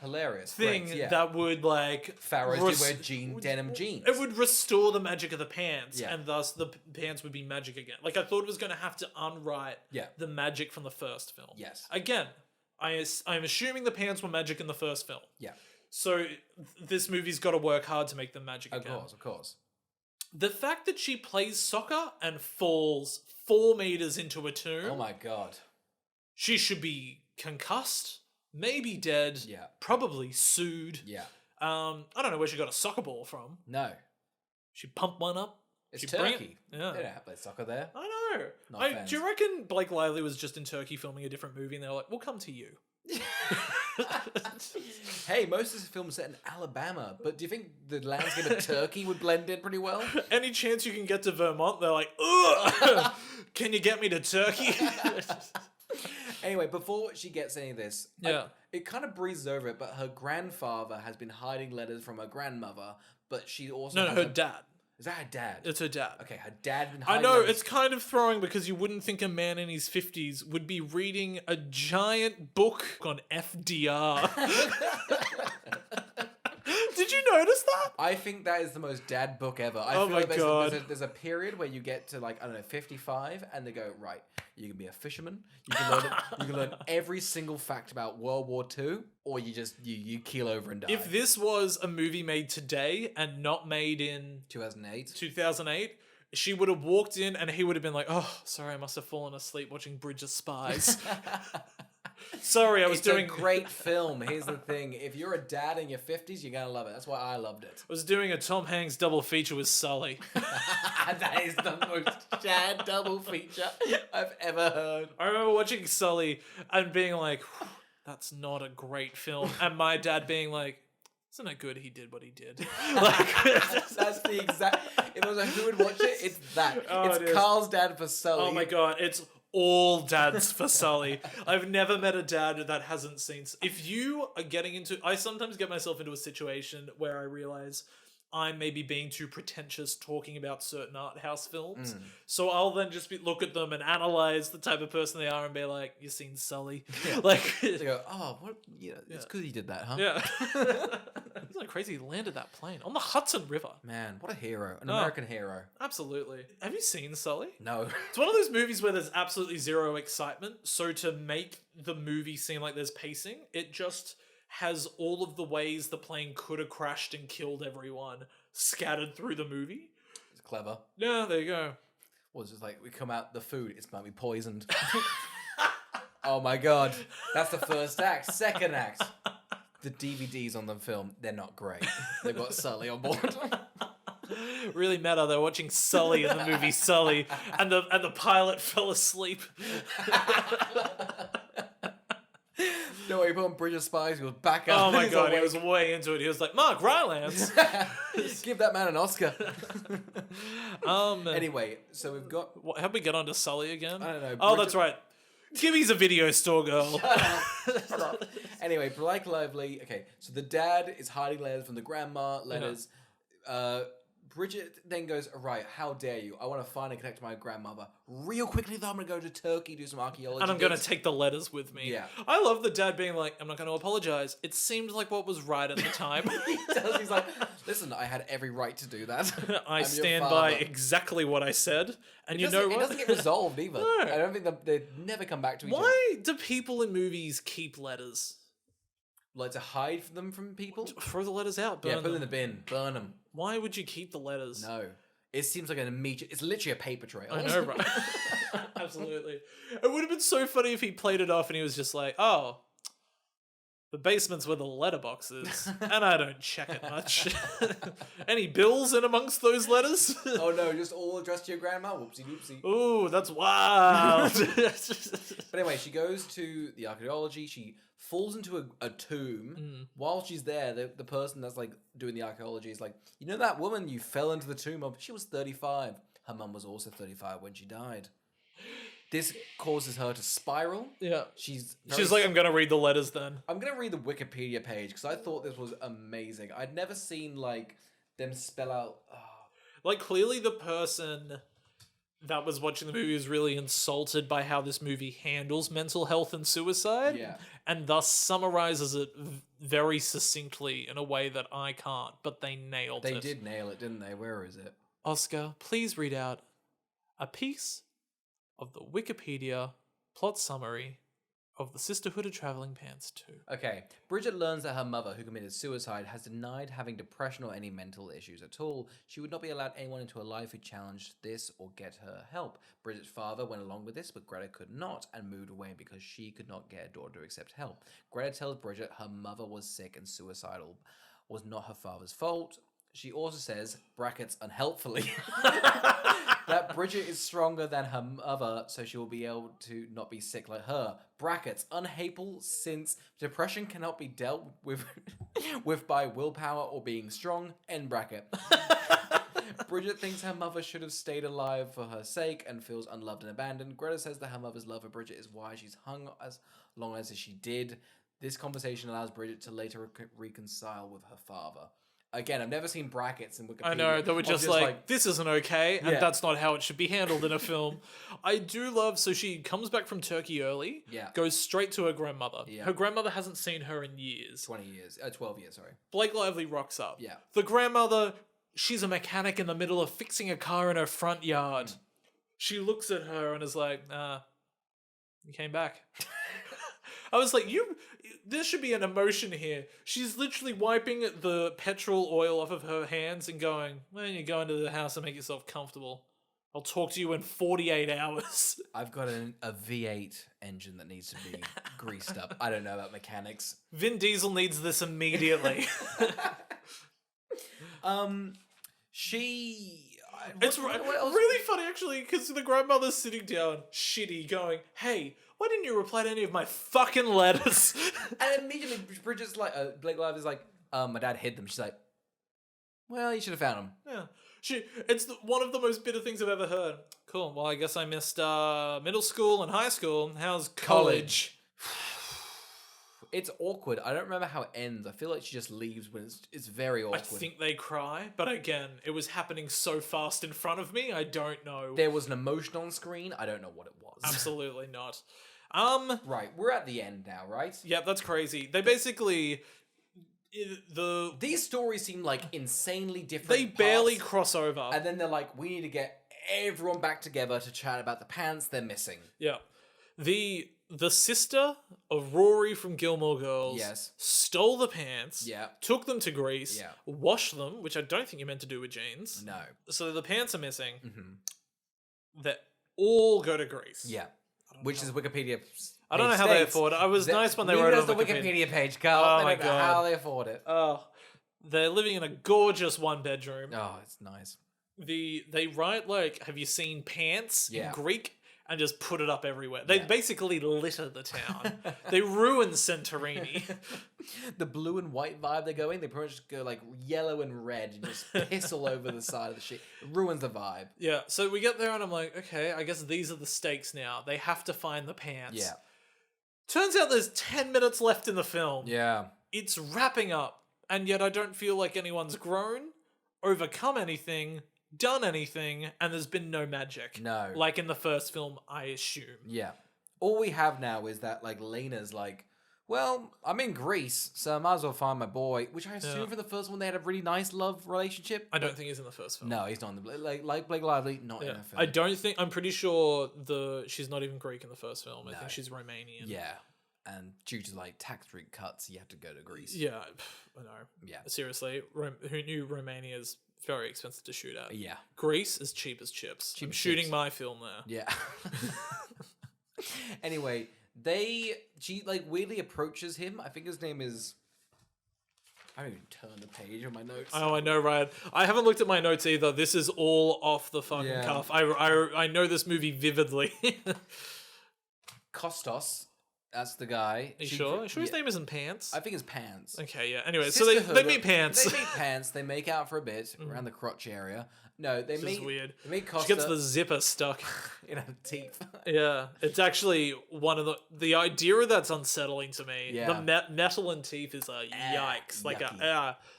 hilarious thing that would like... Pharaohs did wear denim jeans. It would restore the magic of the pants and thus the pants would be magic again. Like I thought it was going to have to unwrite the magic from the first film. Yes. Again, I'm assuming the pants were magic in the first film. Yeah. So this movie's got to work hard to make them magic again. Of course. The fact that she plays soccer and falls 4 meters into a tomb. Oh my god. She should be concussed, maybe dead, probably sued. Yeah. I don't know where she got a soccer ball from. No. She pumped one up. It's Turkey. Yeah. They don't have play soccer there. I know. Do you reckon Blake Lively was just in Turkey filming a different movie and they were like, we'll come to you? Hey, most of this film's set in Alabama, but do you think the landscape of Turkey would blend in pretty well? Any chance you can get to Vermont, they're like, ugh, can you get me to Turkey? Anyway, before she gets any of this, it kind of breezes over it, but her grandfather has been hiding letters from her grandmother, but she also... No, her dad. Is that her dad? It's her dad. Okay, her dad been I hiding know, letters. it's kind of throwing because you wouldn't think a man in his 50s would be reading a giant book on FDR. Did you notice that? I think that is the most dad book ever. I Oh feel my like God. there's a period where you get to like, I don't know, 55, and they go, right, you can be a fisherman, you can learn every single fact about World War II, or you keel over and die. If this was a movie made today and not made in 2008. 2008, she would have walked in and he would have been like, oh, sorry, I must have fallen asleep watching Bridge of Spies. Sorry, I was It's doing a great film. Here's the thing. If you're a dad in your 50s, you're going to love it. That's why I loved it. I was doing a Tom Hanks double feature with Sully. That is the most dad double feature I've ever heard. I remember watching Sully and being like, that's not a great film. And my dad being like, isn't it good he did what he did? Like, That's the exact... If it was like, who would watch it, it's that. Oh, it's it is. Carl's dad for Sully. oh my God, it's all dads for Sully. I've never met a dad that hasn't seen... If you are getting into... I sometimes get myself into a situation where I realize I'm maybe being too pretentious talking about certain art house films. So I'll then just look at them and analyze the type of person they are and be like, you seen Sully? Yeah. Like... They go, oh, what? Yeah, it's good he did that, huh? Yeah. Isn't it crazy he landed that plane on the Hudson River? Man, what a hero. An American hero. Absolutely. Have you seen Sully? No. It's one of those movies where there's absolutely zero excitement. So to make the movie seem like there's pacing, it just has all of the ways the plane could have crashed and killed everyone scattered through the movie. It's clever. Yeah, there you go. Well, it's just like, we come out, the food, it's might be poisoned. Oh my God. That's the first act. Second act. The DVDs on the film, they're not great. They've got Sully on board. Really meta. They're watching Sully in the movie Sully, and the pilot fell asleep. No way, he put on Bridge of Spies, he was back up. Oh my He's God, he awake. was way into it. He was like, Mark Rylance. Give that man an Oscar. Anyway, Anyway, so we've got... how'd we get onto Sully again? I don't know. Oh, Bridget- that's right. Gimmy's a video store girl. Shut up. Anyway, Blake Lively. Okay, so the dad is hiding letters from the grandma. Letters. Bridget then goes, right, how dare you? I want to find and connect to my grandmother. Real quickly, though, I'm going to go to Turkey, do some archaeology. And I'm going to take the letters with me. Yeah. I love the dad being like, I'm not going to apologize. It seemed like what was right at the time. He does. He's like, listen, I had every right to do that. I I'm your stand by father. exactly what I said. And you know It what? doesn't get resolved either. No. I don't think they never come back to each other. Why do people in movies keep letters? Like to hide them from people? Throw the letters out. Burn Yeah, put them in them. the bin. Burn them. Why would you keep the letters? No. It seems like an immediate... It's literally a paper trail. I know, right? Absolutely. It would have been so funny if he played it off and he was just like, oh, the basement's where the letterbox is, and I don't check it much. Any bills in amongst those letters? Oh no, just all addressed to your grandma? Whoopsie doopsie. Ooh, that's wild. But anyway, she goes to the archaeology. She falls into a tomb. While she's there, the person that's like doing the archaeology is like, you know that woman you fell into the tomb of? She was 35. Her mum was also 35 when she died. This causes her to spiral. Yeah. She's like, I'm going to read the letters then. I'm going to read the Wikipedia page because I thought this was amazing. I'd never seen like them spell out... Like, clearly the person that was watching the movie was really insulted by how this movie handles mental health and suicide. Yeah. And thus summarizes it very succinctly in a way that I can't, but they nailed it. They did nail it, didn't they? Where is it? Oscar, please read out a piece of the Wikipedia plot summary of the Sisterhood of Traveling Pants 2. Okay. Bridget learns that her mother, who committed suicide, has denied having depression or any mental issues at all. She would not be allowed anyone into her life who challenged this or get her help. Bridget's father went along with this, but Greta could not and moved away because she could not get a daughter to accept help. Greta tells Bridget her mother was sick and suicidal was not her father's fault. She also says, brackets unhelpfully, that Bridget is stronger than her mother, so she will be able to not be sick like her. Brackets unhateful, since depression cannot be dealt with by willpower or being strong. End bracket. Bridget thinks her mother should have stayed alive for her sake and feels unloved and abandoned. Greta says that her mother's love for Bridget is why she's hung as long as she did. This conversation allows Bridget to later reconcile with her father. Again, I've never seen brackets in Wikipedia. I know, they were of just like, this isn't okay, and Yeah. that's not how it should be handled in a film. I do love, so she comes back from Turkey early, Yeah. goes straight to her grandmother. Yeah. Her grandmother hasn't seen her in years. 12 years, sorry. Blake Lively rocks up. Yeah. The grandmother, she's a mechanic in the middle of fixing a car in her front yard. She looks at her and is like, you came back. I was like, there should be an emotion here. She's literally wiping the petrol oil off of her hands and going, well, you go into the house and make yourself comfortable. I'll talk to you in 48 hours. I've got a V8 engine that needs to be greased up. I don't know about mechanics. Vin Diesel needs this immediately. It's really funny, actually, because the grandmother's sitting down, shitty, going, hey, why didn't you reply to any of my fucking letters? And immediately, Bridget's like, Blake Lively's like, my dad hid them. She's like, well, you should have found them. Yeah. It's one of the most bitter things I've ever heard. Cool, well, I guess I missed middle school and high school. How's college? It's awkward. I don't remember how it ends. I feel like she just leaves when it's very awkward. I think they cry, but again, it was happening so fast in front of me, I don't know. There was an emotion on screen. I don't know what it was. Absolutely not. Right, we're at the end now, right? Yeah, that's crazy. They basically... These stories seem like insanely different. They barely cross over. And then they're like, we need to get everyone back together to chat about the pants they're missing. Yeah. The sister of Rory from Gilmore Girls stole the pants, took them to Greece, washed them, which I don't think you're meant to do with jeans. No. So the pants are missing. That all go to Greece. Yeah. Which is Wikipedia. I don't know how they afford it. It was nice when they wrote it on the Wikipedia page, Carl. Oh my God. How they afford it. Oh, they're living in a gorgeous one bedroom. Oh, it's nice. They write like, have you seen pants in Greek? And just put it up everywhere. They basically litter the town. They ruin Santorini. The blue and white vibe they're going, they pretty much go like yellow and red and just piss all over the side of the shit. It ruins the vibe. Yeah, so we get there and I'm like, okay, I guess these are the stakes now. They have to find the pants. Yeah. Turns out there's 10 minutes left in the film. Yeah. It's wrapping up, and yet I don't feel like anyone's grown, overcome anything, done anything, and there's been no magic. No. Like in the first film, I assume. Yeah. All we have now is that, like, Lena's like, well, I'm in Greece, so I might as well find my boy, which I assume for the first one they had a really nice love relationship. I don't think he's in the first film. No, he's not in the... Like Blake Lively, not in the film. I don't think... I'm pretty sure she's not even Greek in the first film. I think she's Romanian. Yeah. And due to, like, tax rate cuts, you have to go to Greece. Yeah, I know. Yeah. Seriously, who knew Romania is very expensive to shoot at? Yeah. Greece is cheap as chips. I'm shooting my film there. Yeah. Anyway, she like weirdly approaches him. I think his name is... I don't even turn the page on my notes. Oh, I know, Ryan. I haven't looked at my notes either. This is all off the fucking cuff. I know this movie vividly. Kostos. That's the guy. Are you sure? Are you sure his name isn't Pants? I think it's Pants. Okay, yeah. Anyway, so they meet Pants. They meet Pants. They make out for a bit around the crotch area. No, they meet... This is weird. They meet Costa. She gets the zipper stuck in her teeth. Yeah, it's actually one of the idea that's unsettling to me. Yeah. The metal in teeth is a yikes. Like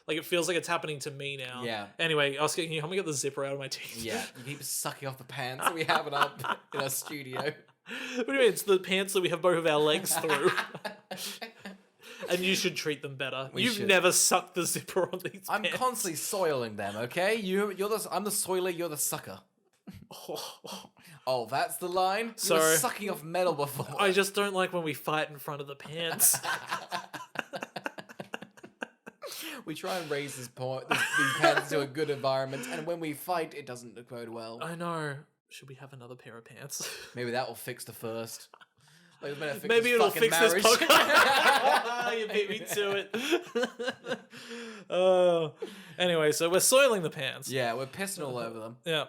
like it feels like it's happening to me now. Yeah. Anyway, I was getting you. Help me get the zipper out of my teeth. Yeah, you keep sucking off the pants that we have in our studio. What do you mean? It's the pants that we have both of our legs through. And you should treat them better. You've never sucked the zipper on these I'm pants. constantly soiling them, okay? I'm the soiler, you're the sucker. Oh, that's the line? You were sucking off metal before. I just don't like when we fight in front of the pants. We try and raise these pants to a good environment, and when we fight, it doesn't look very well. I know. Should we have another pair of pants? Maybe that will fix the first. Maybe it'll fix this podcast. You beat me to it. Anyway, so we're soiling the pants. Yeah, we're pissing all over them. Yeah.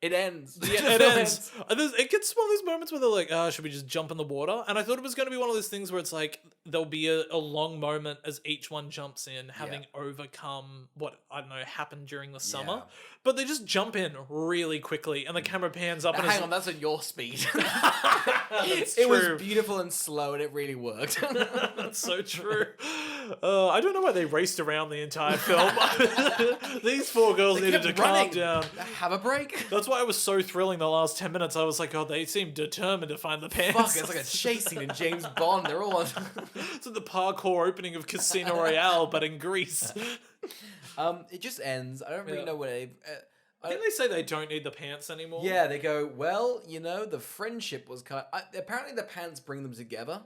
It ends. Yeah, it ends. It gets one of those moments where they're like, should we just jump in the water? And I thought it was going to be one of those things where it's like, there'll be a long moment as each one jumps in, having overcome what, I don't know, happened during the summer. Yeah. But they just jump in really quickly, and the camera pans up. Now, and hang on, that's at your speed. That's it true. was beautiful and slow, and it really worked. That's so true. I don't know why they raced around the entire film. These four girls They needed to kept calm running. down. Have a break. That's why it was so thrilling the last 10 minutes. I was like, oh, they seem determined to find the pants. Fuck, it's like a chase scene in James Bond. They're all on. It's the parkour opening of Casino Royale, but in Greece. It just ends. I don't really Yeah. know where Didn't they say they don't need the pants anymore? Yeah, they go, well, the friendship was apparently the pants bring them together.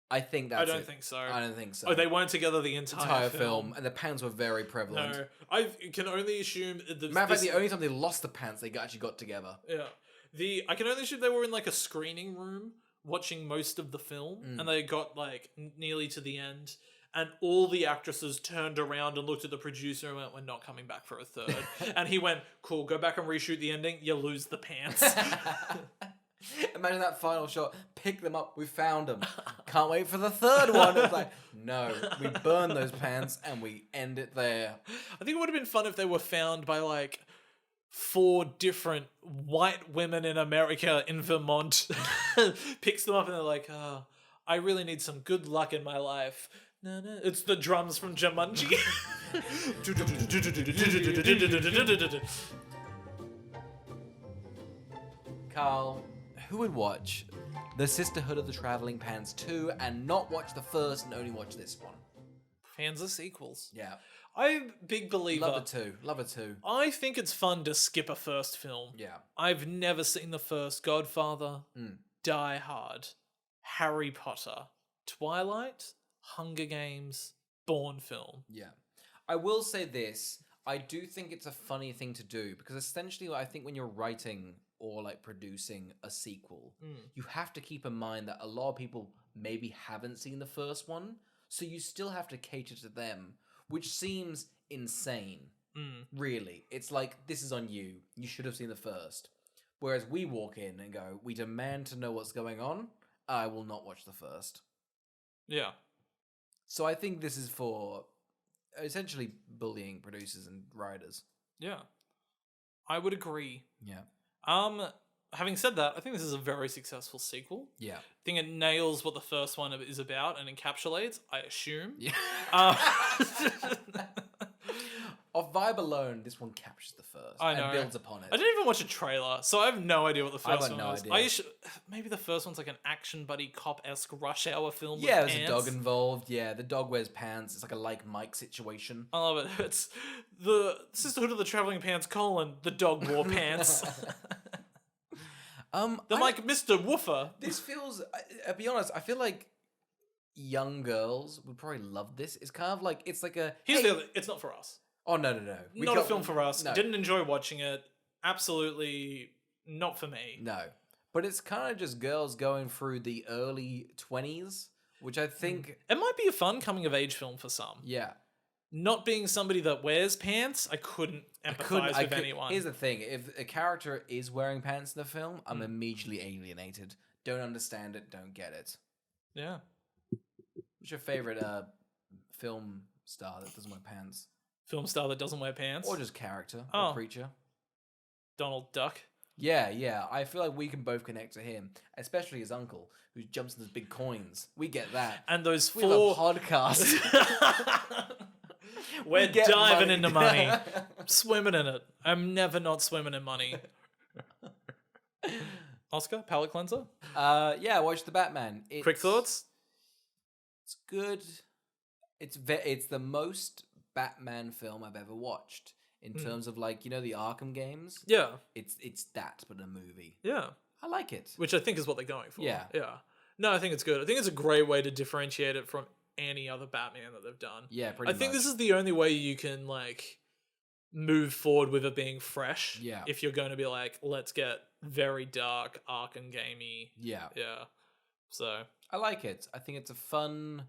I think that's I don't it. think so. I don't think so. Oh, they weren't together the entire film, and the pants were very prevalent. No, I can only assume. Matter of fact, the only time they lost the pants, they actually got together. Yeah, I can only assume they were in like a screening room watching most of the film, and they got like nearly to the end, and all the actresses turned around and looked at the producer and went, "We're not coming back for a third." And he went, "Cool, go back and reshoot the ending. You lose the pants." Imagine that final shot. Pick them up. We found them. Can't wait for the third one. It's like, no, we burn those pants and we end it there. I think it would have been fun if they were found by like 4 different white women in America in Vermont. Picks them up and they're like, oh, I really need some good luck in my life. No, no. It's the drums from Jumanji. Carl, who would watch The Sisterhood of the Traveling Pants 2 and not watch the first and only watch this one? Fans of sequels. Yeah. I'm a big believer. Love it too. Love it too. I think it's fun to skip a first film. Yeah. I've never seen the first Godfather, Die Hard, Harry Potter, Twilight, Hunger Games, Bourne film. Yeah. I will say this. I do think it's a funny thing to do because essentially I think when you're writing or like producing a sequel, you have to keep in mind that a lot of people maybe haven't seen the first one, so you still have to cater to them, which seems insane. Really. It's like, this is on you. You should have seen the first. Whereas we walk in and go, we demand to know what's going on. I will not watch the first. Yeah. So I think this is for essentially bullying producers and writers. Yeah. I would agree. Yeah. Having said that, I think this is a very successful sequel. Yeah. I think it nails what the first one is about and encapsulates, I assume. Yeah. Uh, Off vibe alone, this one captures the first. I know. And builds upon it. I didn't even watch a trailer, so I have no idea what the I've first got one no is. idea. Maybe the first one's like an action buddy cop-esque rush hour film. Yeah, with there's a pants. dog involved. Yeah, the dog wears pants. It's like a like Mike situation. I love it. It's the Sisterhood of the Traveling Pants, the dog wore pants. They're like Mr. Woofer. This feels, I'll be honest, I feel like young girls would probably love this. It's kind of like, it's like a... Here's the other, it's not for us. Oh, no. Not a film for us. No. Didn't enjoy watching it. Absolutely not for me. No. But it's kind of just girls going through the early 20s, which I think... It might be a fun coming-of-age film for some. Yeah. Not being somebody that wears pants, I couldn't empathize with anyone. Here's the thing. If a character is wearing pants in the film, I'm immediately alienated. Don't understand it, don't get it. Yeah. What's your favorite film star that doesn't wear pants? Film star that doesn't wear pants? Or just character Oh. or creature? Donald Duck. Yeah. I feel like we can both connect to him, especially his uncle, who jumps in those big coins. We get that. And those We have a podcast. We're get diving money. into money. Swimming in it. I'm never not swimming in money. Oscar, palate cleanser? Yeah, watch the Batman. Quick thoughts? It's good. It's the most Batman film I've ever watched in terms of like, the Arkham games. Yeah. It's that, but a movie. Yeah. I like it. Which I think is what they're going for. Yeah. Yeah. No, I think it's good. I think it's a great way to differentiate it from any other Batman that they've done. Yeah, pretty I think much. this is the only way you can like move forward with it being fresh. Yeah. If you're going to be like, let's get very dark, Arkham gamey. Yeah. Yeah. So I like it. I think it's a fun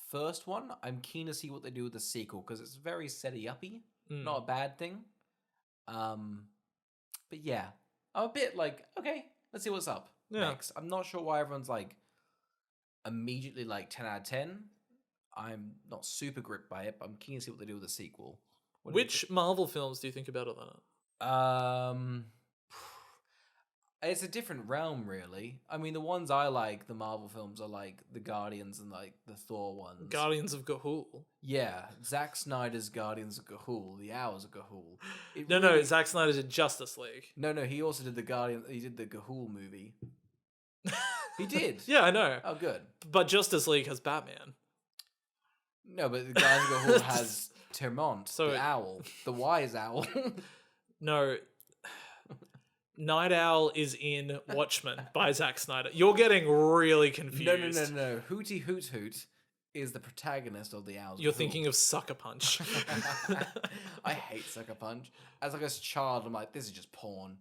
first one. I'm keen to see what they do with the sequel because it's very setty-uppy. Not a bad thing. But yeah, I'm a bit like, okay, let's see what's up next. I'm not sure why everyone's like immediately like 10 out of 10. I'm not super gripped by it, but I'm keen to see what they do with the sequel. What do you which Marvel films do you think are better than it? think? It's a different realm, really. I mean, the ones I like, the Marvel films, are like the Guardians and like the Thor ones. Guardians of Gahul. Yeah, Zack Snyder's Guardians of Gahul, the Owls of Gahul. No, Zack Snyder did Justice League. No, he also did the Guardian. He did the Gahul movie. He did. Yeah, I know. Oh, good. But Justice League has Batman. No, but the Guardians of Gahul has Termont, So the owl, the wise owl. No. Night Owl is in Watchmen by Zack Snyder. You're getting really confused. No. Hootie Hoot Hoot is the protagonist of the Owls. You're thinking of Sucker Punch. I hate Sucker Punch. As like a child, I'm like, this is just porn.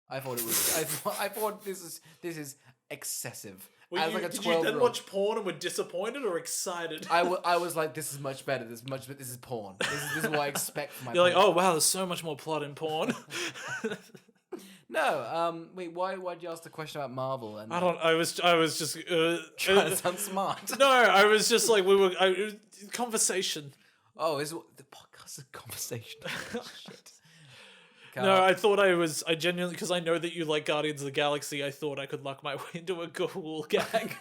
I thought it was. I thought this is excessive. As like a 12-year-old. Did you then watch porn and were disappointed or excited? I was like, this is much better. This is porn. This is what I expect from my. You're like, porn. oh wow, there's so much more plot in porn. No, wait. Why'd you ask the question about Marvel? And I was just trying to sound smart. No, I was just like conversation. Oh, is the podcast a conversation? Shit. No, I genuinely, because I know that you like Guardians of the Galaxy, I thought I could luck my way into a Gahul gag.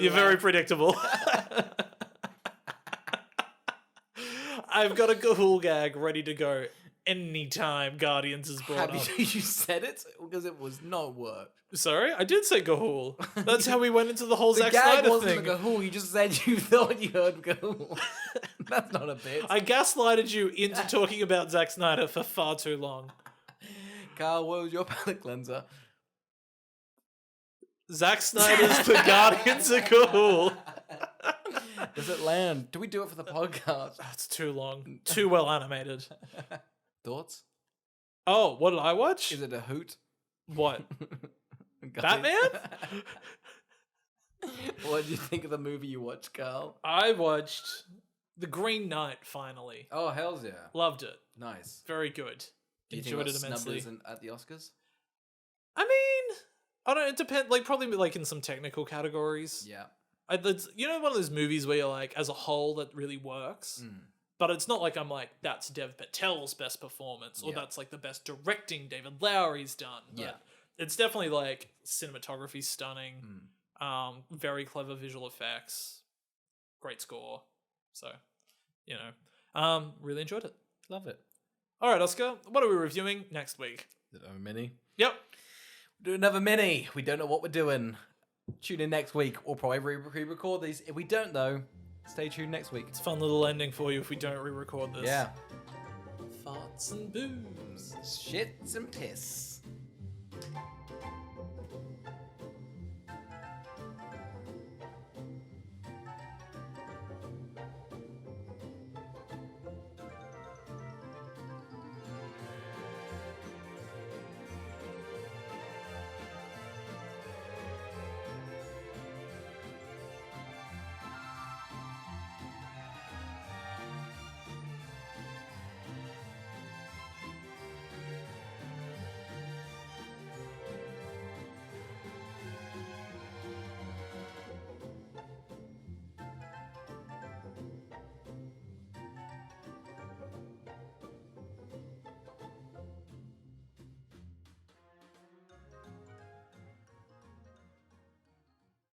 You're very predictable. I've got a Gahul gag ready to go anytime Guardians is brought up. You said it? Because it was not work. Sorry? I did say Gahul. That's how we went into the whole The Zack gag Snyder wasn't thing. a Gahul. You just said you thought you heard Gahul. That's not a bit. I gaslighted you into talking about Zack Snyder for far too long. Carl, what was your palate cleanser? Zack Snyder's The Guardians of Gahul. Does it land? Do we do it for the podcast? That's too long. Too well animated. Thoughts? Oh, what did I watch? Is it a hoot? What? Batman? What did you think of the movie you watched, Carl? I watched The Green Knight finally. Oh, hells yeah. Loved it. Nice. Very good. Do you Enjoyed think it immensely. at the Oscars? I mean, I don't. It depends. Like probably like in some technical categories. Yeah. One of those movies where you're like, as a whole, that really works. But it's not like I'm like, that's Dev Patel's best performance, or that's like the best directing David Lowery's done. But it's definitely like cinematography stunning, very clever visual effects, great score. So, really enjoyed it. Love it. All right, Oscar, what are we reviewing next week? Is it a mini? Yep. Do another mini. We don't know what we're doing. Tune in next week. We'll probably re-record these. If we don't, though, stay tuned next week. It's a fun little ending for you if we don't re-record this. Yeah. Farts and booze. Shits and piss.